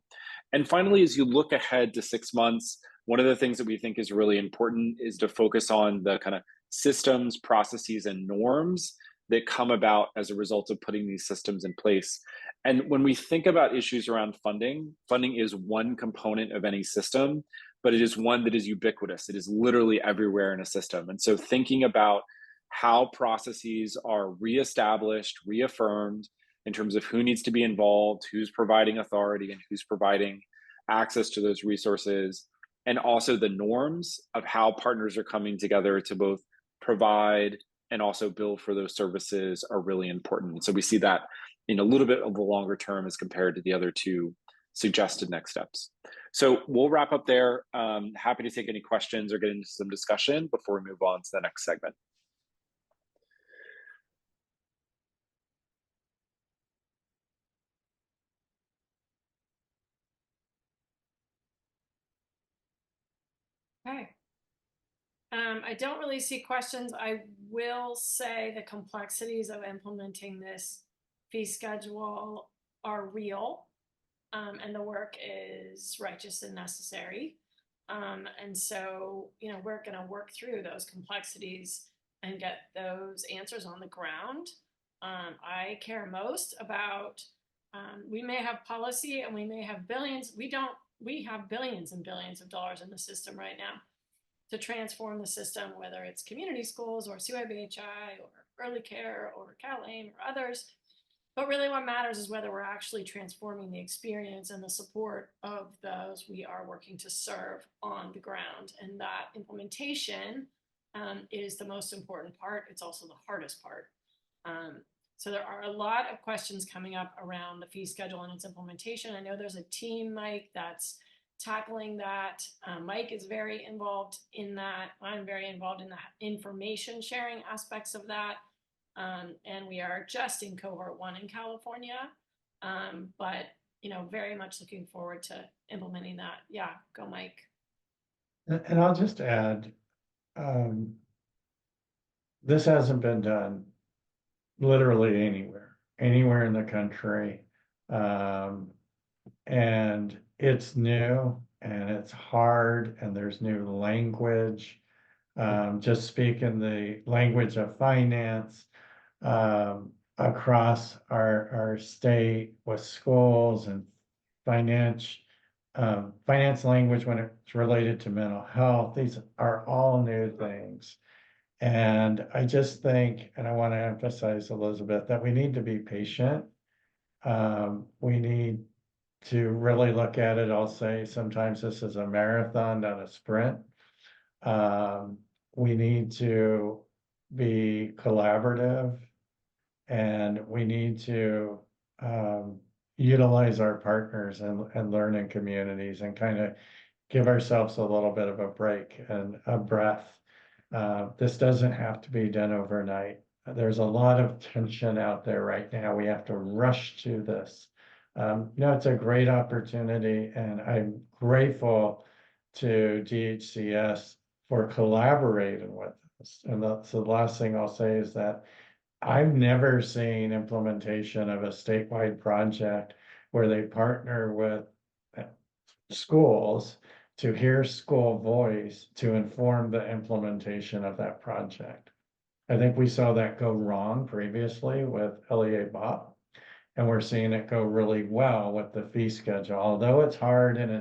And finally, as you look ahead to 6 months, one of the things that we think is really important is to focus on the kind of systems, processes, and norms that come about as a result of putting these systems in place. And when we think about issues around funding is one component of any system, but it is one that is ubiquitous. It is literally everywhere in a system. And so thinking about how processes are reestablished, reaffirmed in terms of who needs to be involved, who's providing authority, and who's providing access to those resources, and also the norms of how partners are coming together to both provide and also bill for those services are really important. So we see that in a little bit of the longer term as compared to the other two suggested next steps. So we'll wrap up there. Happy to take any questions or get into some discussion before we move on to the next segment. Okay. I don't really see questions. I will say the complexities of implementing this fee schedule are real, and the work is righteous and necessary. And so, we're going to work through those complexities and get those answers on the ground. I care most about, we may have policy and we may have billions. We have billions and billions of dollars in the system right now to transform the system, whether it's community schools or CYBHI or early care or CalAIM or others. But really what matters is whether we're actually transforming the experience and the support of those we are working to serve on the ground. And that implementation is the most important part. It's also the hardest part. So there are a lot of questions coming up around the fee schedule and its implementation. I know there's a team, Mike, that's tackling that. Mike is very involved in that. I'm very involved in the information sharing aspects of that. And we are just in cohort 1 in California, but very much looking forward to implementing that. Yeah, go Mike. And I'll just add, this hasn't been done literally anywhere in the country. And it's new and it's hard and there's new language. Just speaking the language of finance across our state with schools and finance language when it's related to mental health. These are all new things. And I just think, and I want to emphasize, Elizabeth, that we need to be patient. We need to really look at it. I'll say sometimes this is a marathon, not a sprint. We need to be collaborative and we need to utilize our partners and learning communities and kind of give ourselves a little bit of a break and a breath. This doesn't have to be done overnight. There's a lot of tension out there right now. We have to rush to this. It's a great opportunity, and I'm grateful to DHCS for collaborating with us. And so the last thing I'll say is that I've never seen implementation of a statewide project where they partner with schools to hear school voice to inform the implementation of that project. I think we saw that go wrong previously with LEA BOP, and we're seeing it go really well with the fee schedule. Although it's hard and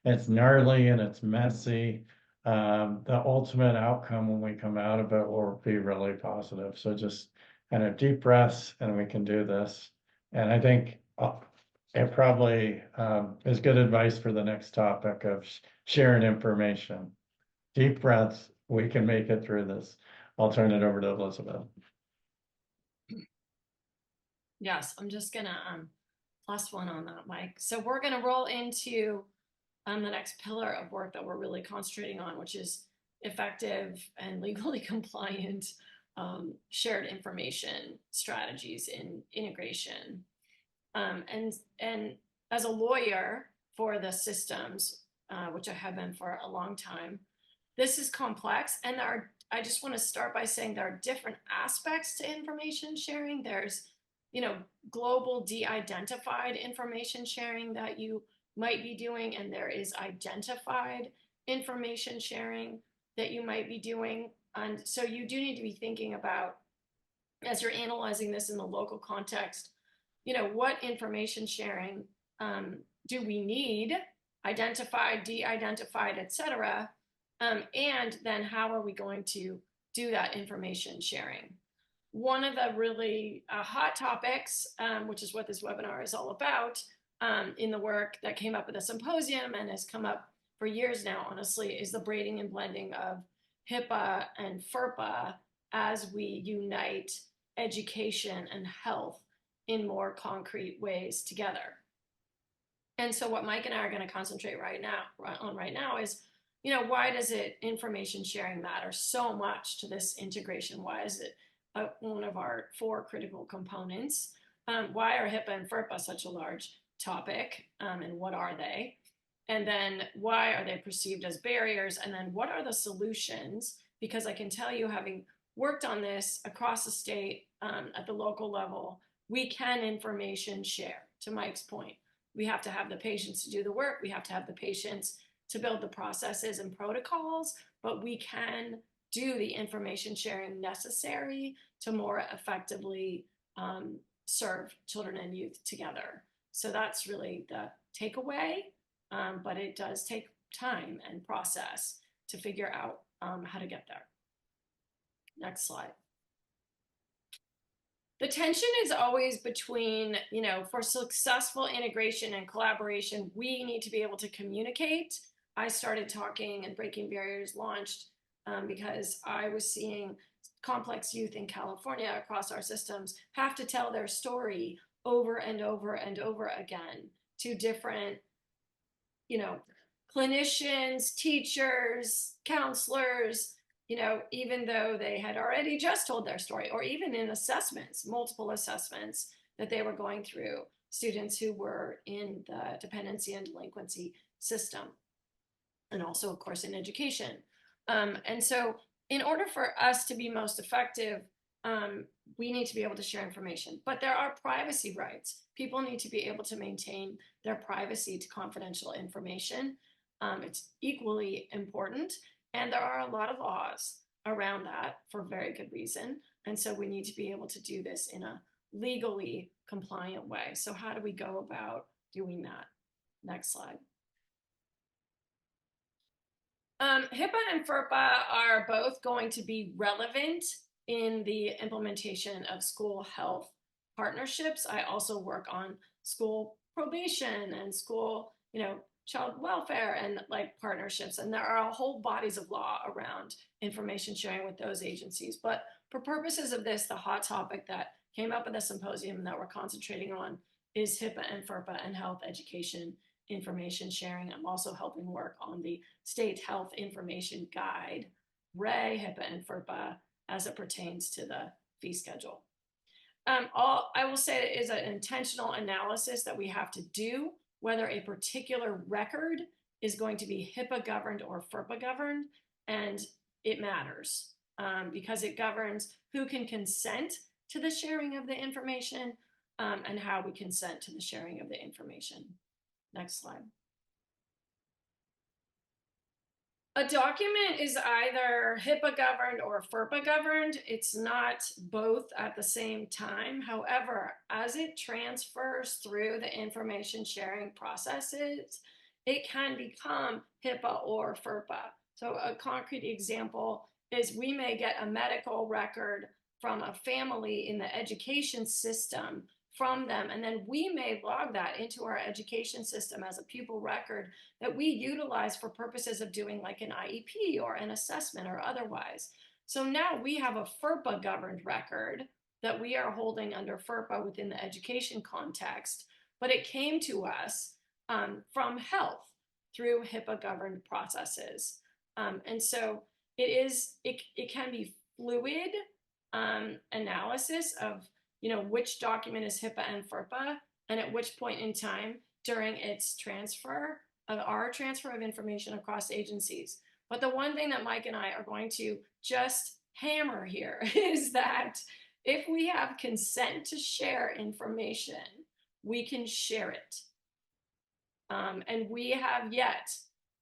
it's gnarly and it's messy, the ultimate outcome when we come out of it will be really positive. So just kind of deep breaths and we can do this. And I think it probably is good advice for the next topic of sharing information. Deep breaths, we can make it through this. I'll turn it over to Elizabeth. Yes, I'm just gonna plus one on that, Mike. So we're gonna roll into the next pillar of work that we're really concentrating on, which is effective and legally compliant shared information strategies in integration. And as a lawyer for the systems, which I have been for a long time, this is complex. And I just want to start by saying there are different aspects to information sharing. There's, global de-identified information sharing that you might be doing, and there is identified information sharing that you might be doing. And so you do need to be thinking about, as you're analyzing this in the local context, what information sharing do we need, identified, de-identified, et cetera, and then how are we going to do that information sharing? One of the really hot topics, which is what this webinar is all about, in the work that came up at the symposium and has come up for years now, honestly, is the braiding and blending of HIPAA and FERPA as we unite education and health in more concrete ways together. And so what Mike and I are going to concentrate on right now is, why does information sharing matter so much to this integration? Why is it one of our 4 critical components? Why are HIPAA and FERPA such a large topic, and what are they? And then why are they perceived as barriers? And then what are the solutions? Because I can tell you, having worked on this across the state at the local level, we can information share. To Mike's point, we have to have the patience to do the work. We have to have the patience to build the processes and protocols, but we can do the information sharing necessary to more effectively serve children and youth together. So that's really the takeaway, but it does take time and process to figure out how to get there. Next slide. The tension is always between, for successful integration and collaboration, we need to be able to communicate. I started talking and Breaking Barriers launched because I was seeing complex youth in California across our systems have to tell their story over and over and over again to different, clinicians, teachers, counselors, even though they had already just told their story, or even in assessments, multiple assessments that they were going through, students who were in the dependency and delinquency system, and also, of course, in education. And so in order for us to be most effective, we need to be able to share information, but there are privacy rights. People need to be able to maintain their privacy to confidential information. It's equally important, and there are a lot of laws around that for very good reason. And so we need to be able to do this in a legally compliant way. So how do we go about doing that? Next slide. HIPAA and FERPA are both going to be relevant in the implementation of school health partnerships. I also work on school probation and school, child welfare and like partnerships. And there are whole bodies of law around information sharing with those agencies. But for purposes of this, the hot topic that came up at the symposium that we're concentrating on is HIPAA and FERPA and health education information sharing. I'm also helping work on the State Health Information Guide, RAE, HIPAA, and FERPA as it pertains to the fee schedule. I will say it is an intentional analysis that we have to do, whether a particular record is going to be HIPAA governed or FERPA governed, and it matters because it governs who can consent to the sharing of the information and how we consent to the sharing of the information. Next slide. A document is either HIPAA governed or FERPA governed. It's not both at the same time. However, as it transfers through the information sharing processes, it can become HIPAA or FERPA. So a concrete example is we may get a medical record from a family in the education system from them, and then we may log that into our education system as a pupil record that we utilize for purposes of doing like an IEP or an assessment or otherwise. So now we have a FERPA governed record that we are holding under FERPA within the education context, but it came to us from health through HIPAA governed processes. And so it can be fluid analysis of which document is HIPAA and FERPA, and at which point in time during its transfer of information across agencies. But the one thing that Mike and I are going to just hammer here is that if we have consent to share information, we can share it. And we have yet,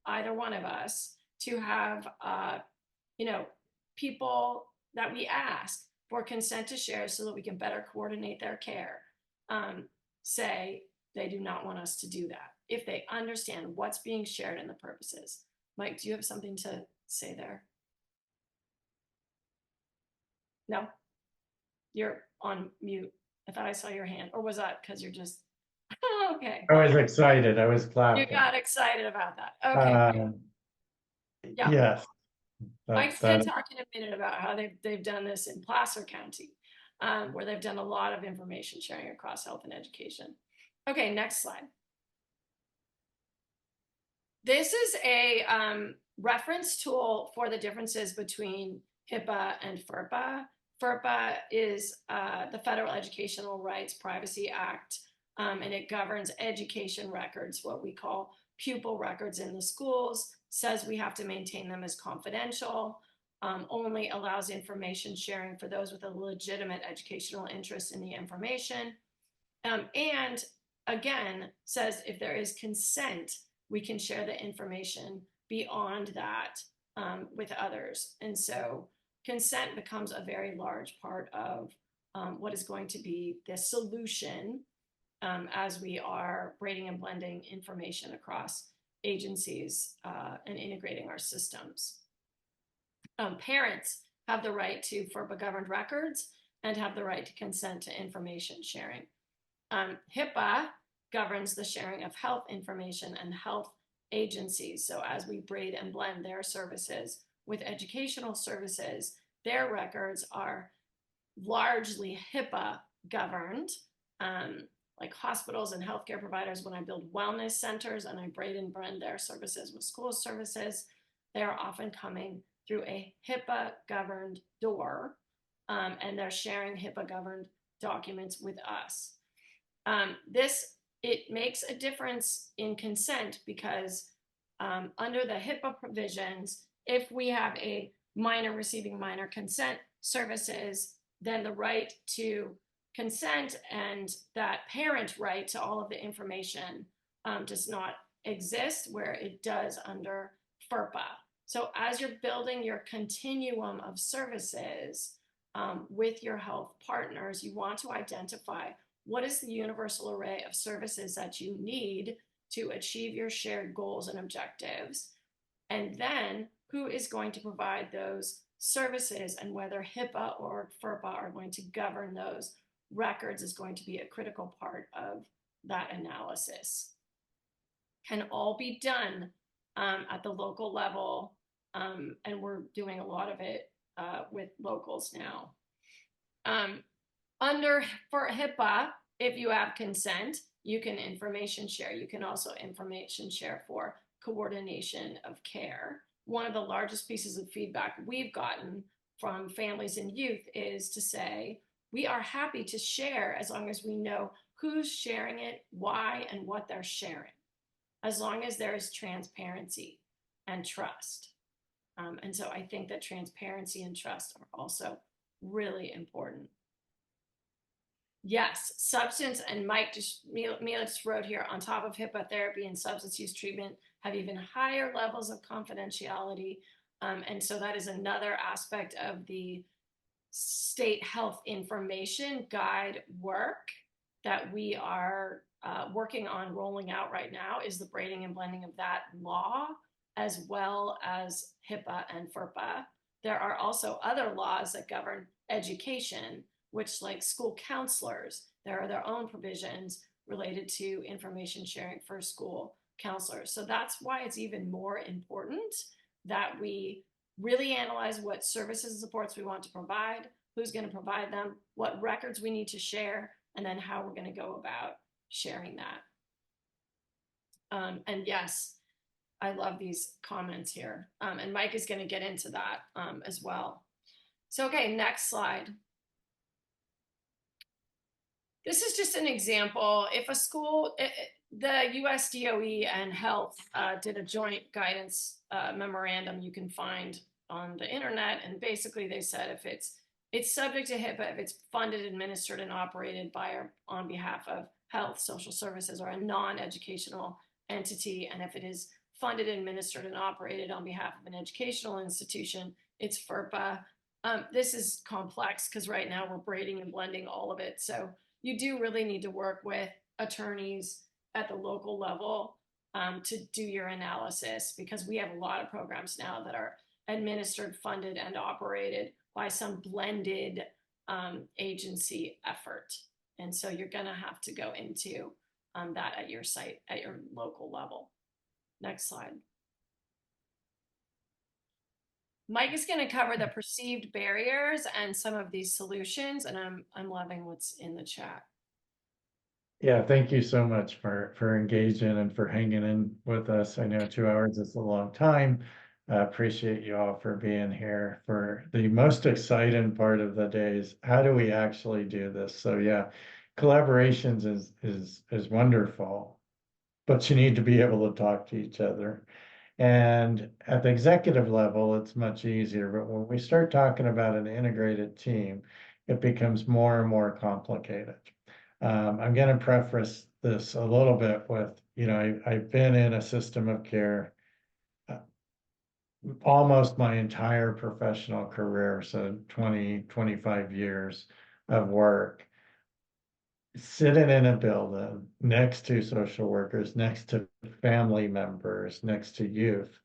either one of us, to have people that we ask for consent to share so that we can better coordinate their care, say they do not want us to do that if they understand what's being shared and the purposes. Mike, do you have something to say there? No? You're on mute. I thought I saw your hand. Or was that because you're just, okay. I was excited. I was clapping. You got excited about that. Okay. Yeah. Yes. Mike's going to talk in a minute about how they've done this in Placer County, where they've done a lot of information sharing across health and education. Okay, next slide. This is a reference tool for the differences between HIPAA and FERPA. FERPA is the Federal Educational Rights Privacy Act, and it governs education records, what we call pupil records in the schools, says we have to maintain them as confidential, only allows information sharing for those with a legitimate educational interest in the information, and again, says if there is consent, we can share the information beyond that with others. And so consent becomes a very large part of what is going to be the solution as we are braiding and blending information across agencies and integrating our systems. Parents have the right to FERPA governed records and have the right to consent to information sharing. HIPAA governs the sharing of health information and health agencies. So as we braid and blend their services with educational services, their records are largely HIPAA governed. Like hospitals and healthcare providers, when I build wellness centers and I braid and blend their services with school services, they are often coming through a HIPAA governed door, and they're sharing HIPAA governed documents with us. It makes a difference in consent because under the HIPAA provisions, if we have a minor receiving minor consent services, then the right to consent and that parent right to all of the information does not exist where it does under FERPA. So as you're building your continuum of services with your health partners, you want to identify what is the universal array of services that you need to achieve your shared goals and objectives, and then who is going to provide those services, and whether HIPAA or FERPA are going to govern those records is going to be a critical part of that analysis. Can all be done at the local level, and we're doing a lot of it with locals now. For HIPAA, if you have consent, you can information share. You can also information share for coordination of care. One of the largest pieces of feedback we've gotten from families and youth is to say, we are happy to share as long as we know who's sharing it, why, and what they're sharing, as long as there is transparency and trust. And so I think that transparency and trust are also really important. Yes, substance, and Mila just wrote here, on top of HIPAA, therapy and substance use treatment have even higher levels of confidentiality. And so that is another aspect of the state health information guide work that we are working on rolling out right now, is the braiding and blending of that law, as well as HIPAA and FERPA. There are also other laws that govern education, which, like school counselors, there are their own provisions related to information sharing for school counselors. So that's why it's even more important that we really analyze what services and supports we want to provide, who's going to provide them, what records we need to share, and then how we're going to go about sharing that. And yes, I love these comments here. And Mike is going to get into that as well. So, okay, next slide. This is just an example. If a school, the US DOE and Health did a joint guidance memorandum you can find on the internet. And basically they said if it's subject to HIPAA, if it's funded, administered, and operated by or on behalf of health, social services, or a non-educational entity, and if it is funded, administered, and operated on behalf of an educational institution, it's FERPA. This is complex because right now we're braiding and blending all of it. So you do really need to work with attorneys at the local level to do your analysis, because we have a lot of programs now that are administered, funded, and operated by some blended agency effort. And so you're going to have to go into that at your site, at your local level. Next slide. Mike is going to cover the perceived barriers and some of these solutions, and I'm loving what's in the chat. Yeah, thank you so much for engaging and for hanging in with us. I know 2 hours is a long time. I appreciate you all for being here. For the most exciting part of the day is, how do we actually do this? So yeah, collaborations is wonderful, but you need to be able to talk to each other. And at the executive level, it's much easier. But when we start talking about an integrated team, it becomes more and more complicated. I'm going to preface this a little bit with, I've been in a system of care almost my entire professional career, so 20, 25 years of work, sitting in a building next to social workers, next to family members, next to youth,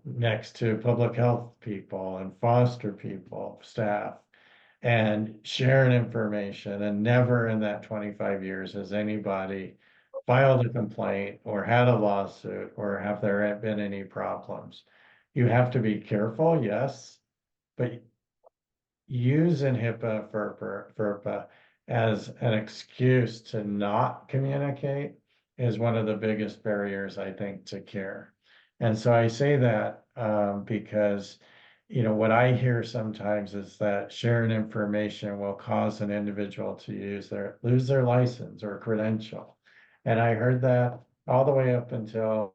next to public health people and foster people, staff, and sharing information. And never in that 25 years has anybody filed a complaint or had a lawsuit or have there been any problems. You have to be careful, yes, but using HIPAA, FERPA as an excuse to not communicate is one of the biggest barriers, I think, to care. And so I say that because, what I hear sometimes is that sharing information will cause an individual to lose their license or credential. And I heard that all the way up until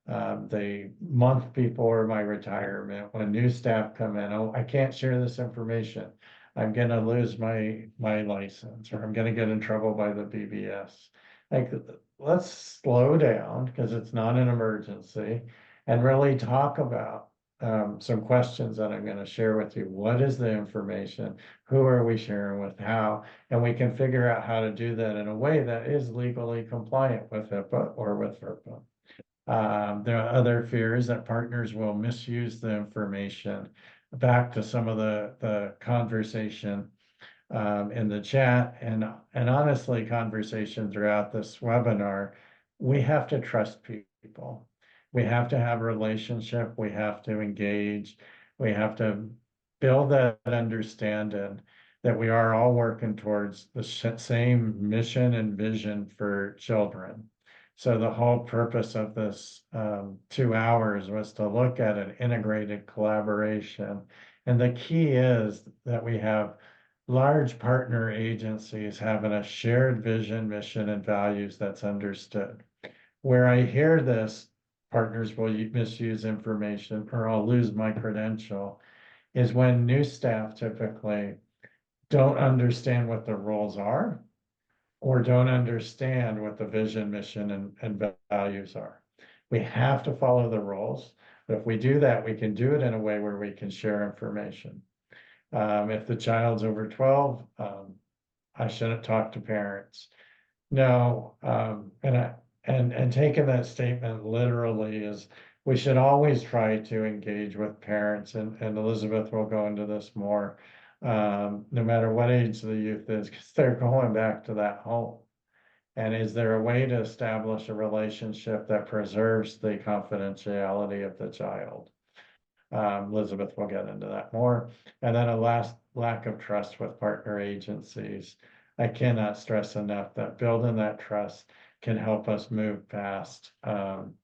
the month before my retirement, when new staff come in, oh, I can't share this information. I'm gonna lose my license, or I'm gonna get in trouble by the BBS. Like, let's slow down, because it's not an emergency, and really talk about some questions that I'm gonna share with you. What is the information? Who are we sharing with? How? And we can figure out how to do that in a way that is legally compliant with HIPAA or with FERPA. There are other fears that partners will misuse the information. Back to some of the conversation in the chat, and honestly, conversation throughout this webinar, we have to trust people. We have to have a relationship. We have to engage. We have to build that understanding that we are all working towards the same mission and vision for children. So the whole purpose of this 2 hours was to look at an integrated collaboration. And the key is that we have large partner agencies having a shared vision, mission, and values that's understood. Where I hear this, partners will misuse information or I'll lose my credential, is when new staff typically don't understand what the roles are, or don't understand what the vision, mission, and values are. We have to follow the roles, but if we do that, we can do it in a way where we can share information. If the child's over 12, I shouldn't talk to parents. No, and taking that statement literally is we should always try to engage with parents, and Elizabeth will go into this more, no matter what age the youth is, because they're going back to that home. And is there a way to establish a relationship that preserves the confidentiality of the child? Elizabeth will get into that more. And then a last lack of trust with partner agencies. I cannot stress enough that building that trust can help us move past some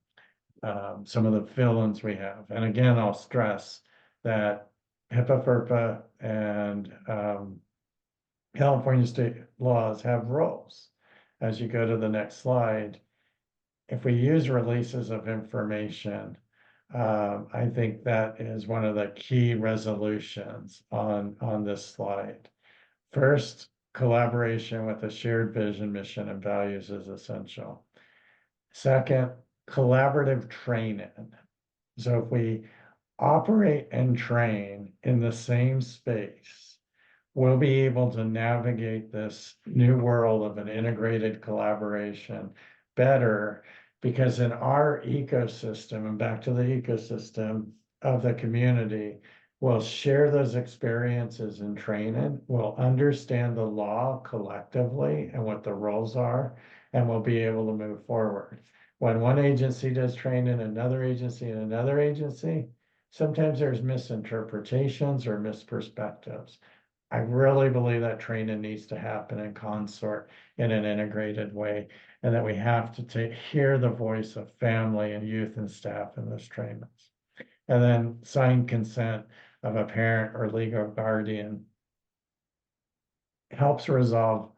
of the fill-ins we have. And again, I'll stress that HIPAA, FERPA, and California state laws have roles. As you go to the next slide, if we use releases of information, I think that is one of the key resolutions on this slide. First, collaboration with a shared vision, mission, and values is essential. Second, collaborative training. So if we operate and train in the same space, we'll be able to navigate this new world of an integrated collaboration better, because in our ecosystem, and back to the ecosystem of the community, we'll share those experiences in training, we'll understand the law collectively and what the roles are, and we'll be able to move forward. When one agency does training, another agency, and another agency, sometimes there's misinterpretations or misperspectives. I really believe that training needs to happen in consort in an integrated way, and that we have to hear the voice of family and youth and staff in those trainings. And then signed consent of a parent or legal guardian helps resolve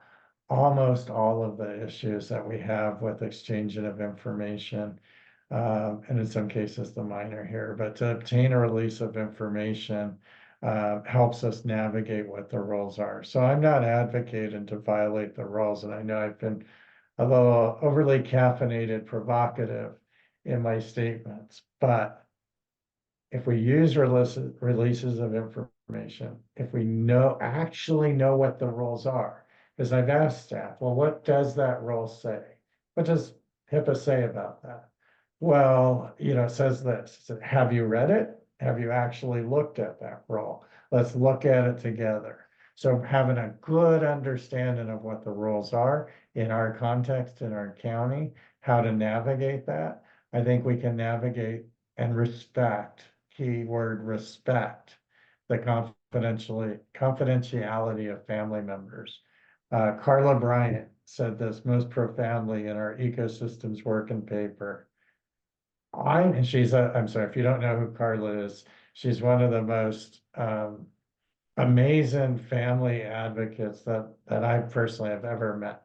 almost all of the issues that we have with exchanging of information, and in some cases the minor here. But to obtain a release of information helps us navigate what the roles are. So I'm not advocating to violate the roles, and I know I've been a little overly caffeinated, provocative in my statements, but if we use releases of information, if we actually know what the roles are, because I've asked staff, well, what does that role say? What does HIPAA say about that? Well, it says this. Have you read it? Have you actually looked at that role? Let's look at it together. So having a good understanding of what the roles are in our context, in our county, how to navigate that, I think we can navigate and respect, keyword respect, the confidentiality of family members. Carla Bryant said this most profoundly in our ecosystems working paper. I'm sorry, if you don't know who Carla is, she's one of the most amazing family advocates that I personally have ever met.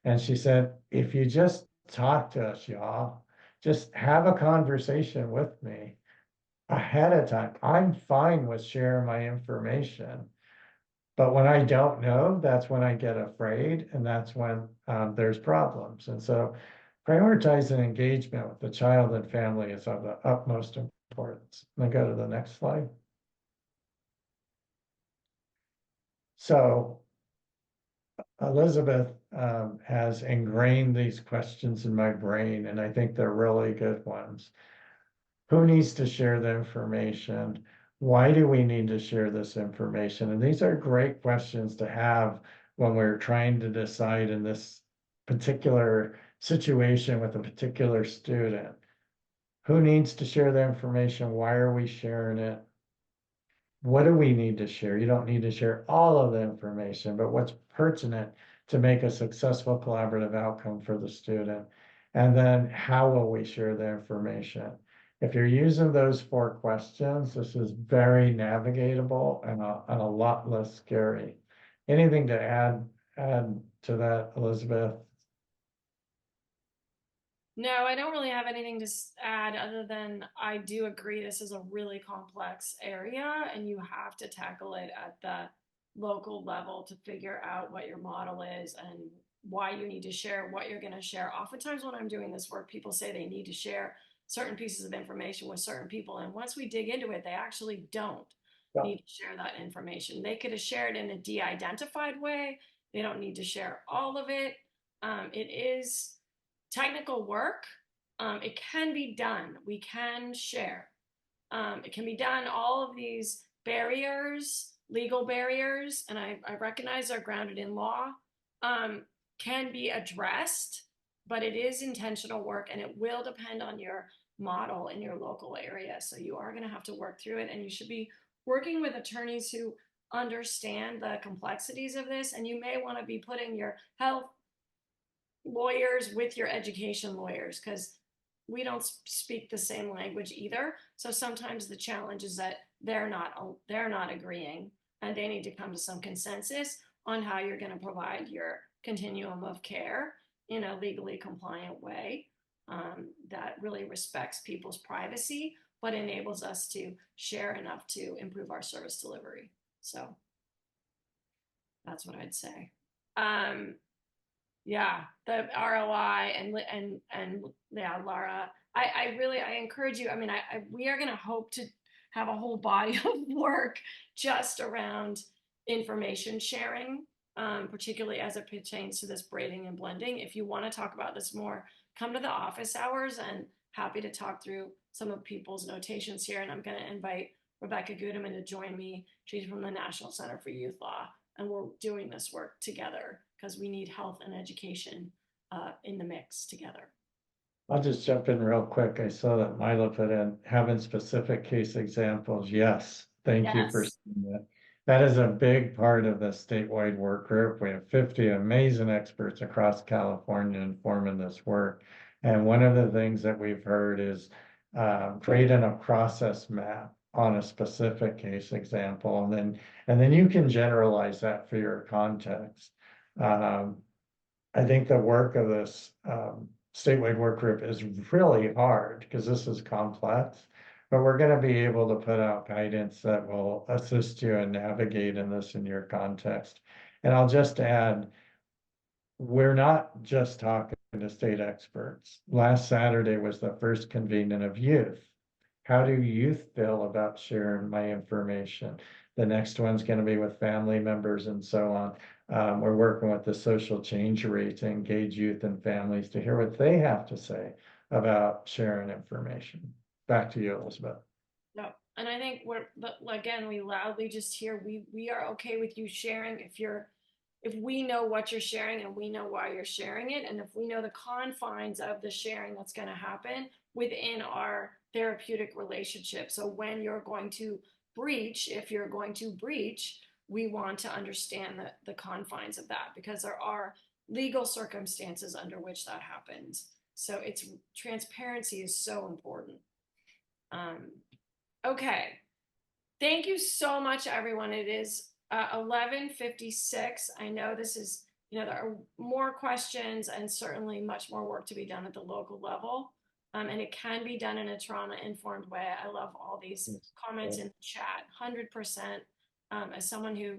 And she said, if you just talk to us, y'all, just have a conversation with me ahead of time. I'm fine with sharing my information. But when I don't know, that's when I get afraid, and that's when there's problems. And so prioritizing engagement with the child and family is of the utmost importance. Then go to the next slide. So Elizabeth has ingrained these questions in my brain, and I think they're really good ones. Who needs to share the information? Why do we need to share this information? And these are great questions to have when we're trying to decide in this particular situation with a particular student. Who needs to share the information? Why are we sharing it? What do we need to share? You don't need to share all of the information, but what's pertinent to make a successful collaborative outcome for the student? And then how will we share the information? If you're using those 4 questions, this is very navigatable and a lot less scary. Anything to add to that, Elizabeth? No, I don't really have anything to add other than I do agree this is a really complex area and you have to tackle it at the local level to figure out what your model is and why you need to share what you're going to share. Oftentimes when I'm doing this work, people say they need to share certain pieces of information with certain people. And once we dig into it, they actually don't need to share that information. They could have shared in a de-identified way. They don't need to share all of it. It is technical work. It can be done. We can share. It can be done. All of these barriers, legal barriers, and I recognize are grounded in law, can be addressed, but it is intentional work and it will depend on your model in your local area. So you are going to have to work through it, and you should be working with attorneys who understand the complexities of this. And you may want to be putting your health lawyers with your education lawyers, because we don't speak the same language either. So sometimes the challenge is that they're not agreeing, and they need to come to some consensus on how you're going to provide your continuum of care in a legally compliant way that really respects people's privacy, but enables us to share enough to improve our service delivery. So that's what I'd say. Yeah, the ROI and yeah, Laura, I encourage you. I mean, we are going to hope to have a whole body of work just around information sharing, particularly as it pertains to this braiding and blending. If you want to talk about this more, come to the office hours, and happy to talk through some of people's notations here. And I'm going to invite Rebecca Gudeman to join me. She's from the National Center for Youth Law, and we're doing this work together because we need health and education in the mix together. I'll just jump in real quick. I saw that Milo put in having specific case examples. Yes, thank you for saying that. That is a big part of the statewide work group. We have 50 amazing experts across California informing this work. And one of the things that we've heard is creating a process map on a specific case example. And then you can generalize that for your context. I think the work of this statewide work group is really hard because this is complex, but we're going to be able to put out guidance that will assist you in navigating this in your context. And I'll just add, we're not just talking to state experts. Last Saturday was the first convening of youth. How do youth feel about sharing my information? The next one's going to be with family members and so on. We're working with the social change rate to engage youth and families to hear what they have to say about sharing information. Back to you, Elizabeth. No, and I think we loudly just hear we are okay with you sharing if we know what you're sharing and we know why you're sharing it, and if we know the confines of the sharing that's going to happen within our therapeutic relationship. So when you're going to breach, if you're going to breach, we want to understand the confines of that, because there are legal circumstances under which that happens. So transparency is so important. Okay. Thank you so much, everyone. It is 11:56. I know this is, there are more questions and certainly much more work to be done at the local level. And it can be done in a trauma-informed way. I love all these comments in the chat, 100%. As someone who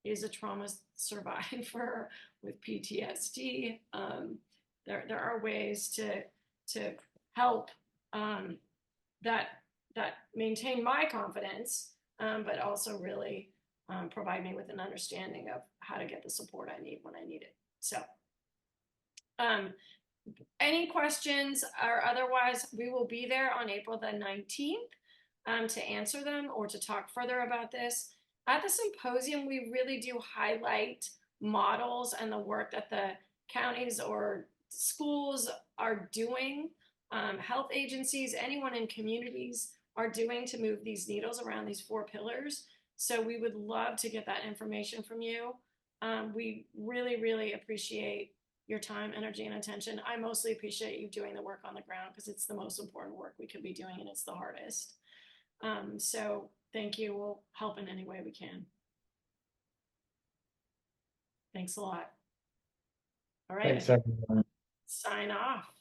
is a trauma survivor with PTSD, there are ways to help that maintain my confidence, but also really provide me with an understanding of how to get the support I need when I need it. So any questions or otherwise, we will be there on April the 19th to answer them or to talk further about this. At the symposium, we really do highlight models and the work that the counties or schools are doing, health agencies, anyone in communities are doing to move these needles around these 4 pillars. So we would love to get that information from you. We really, really appreciate your time, energy, and attention. I mostly appreciate you doing the work on the ground because it's the most important work we could be doing and it's the hardest. So thank you. We'll help in any way we can. Thanks a lot. All right. Thanks, everyone. Sign off.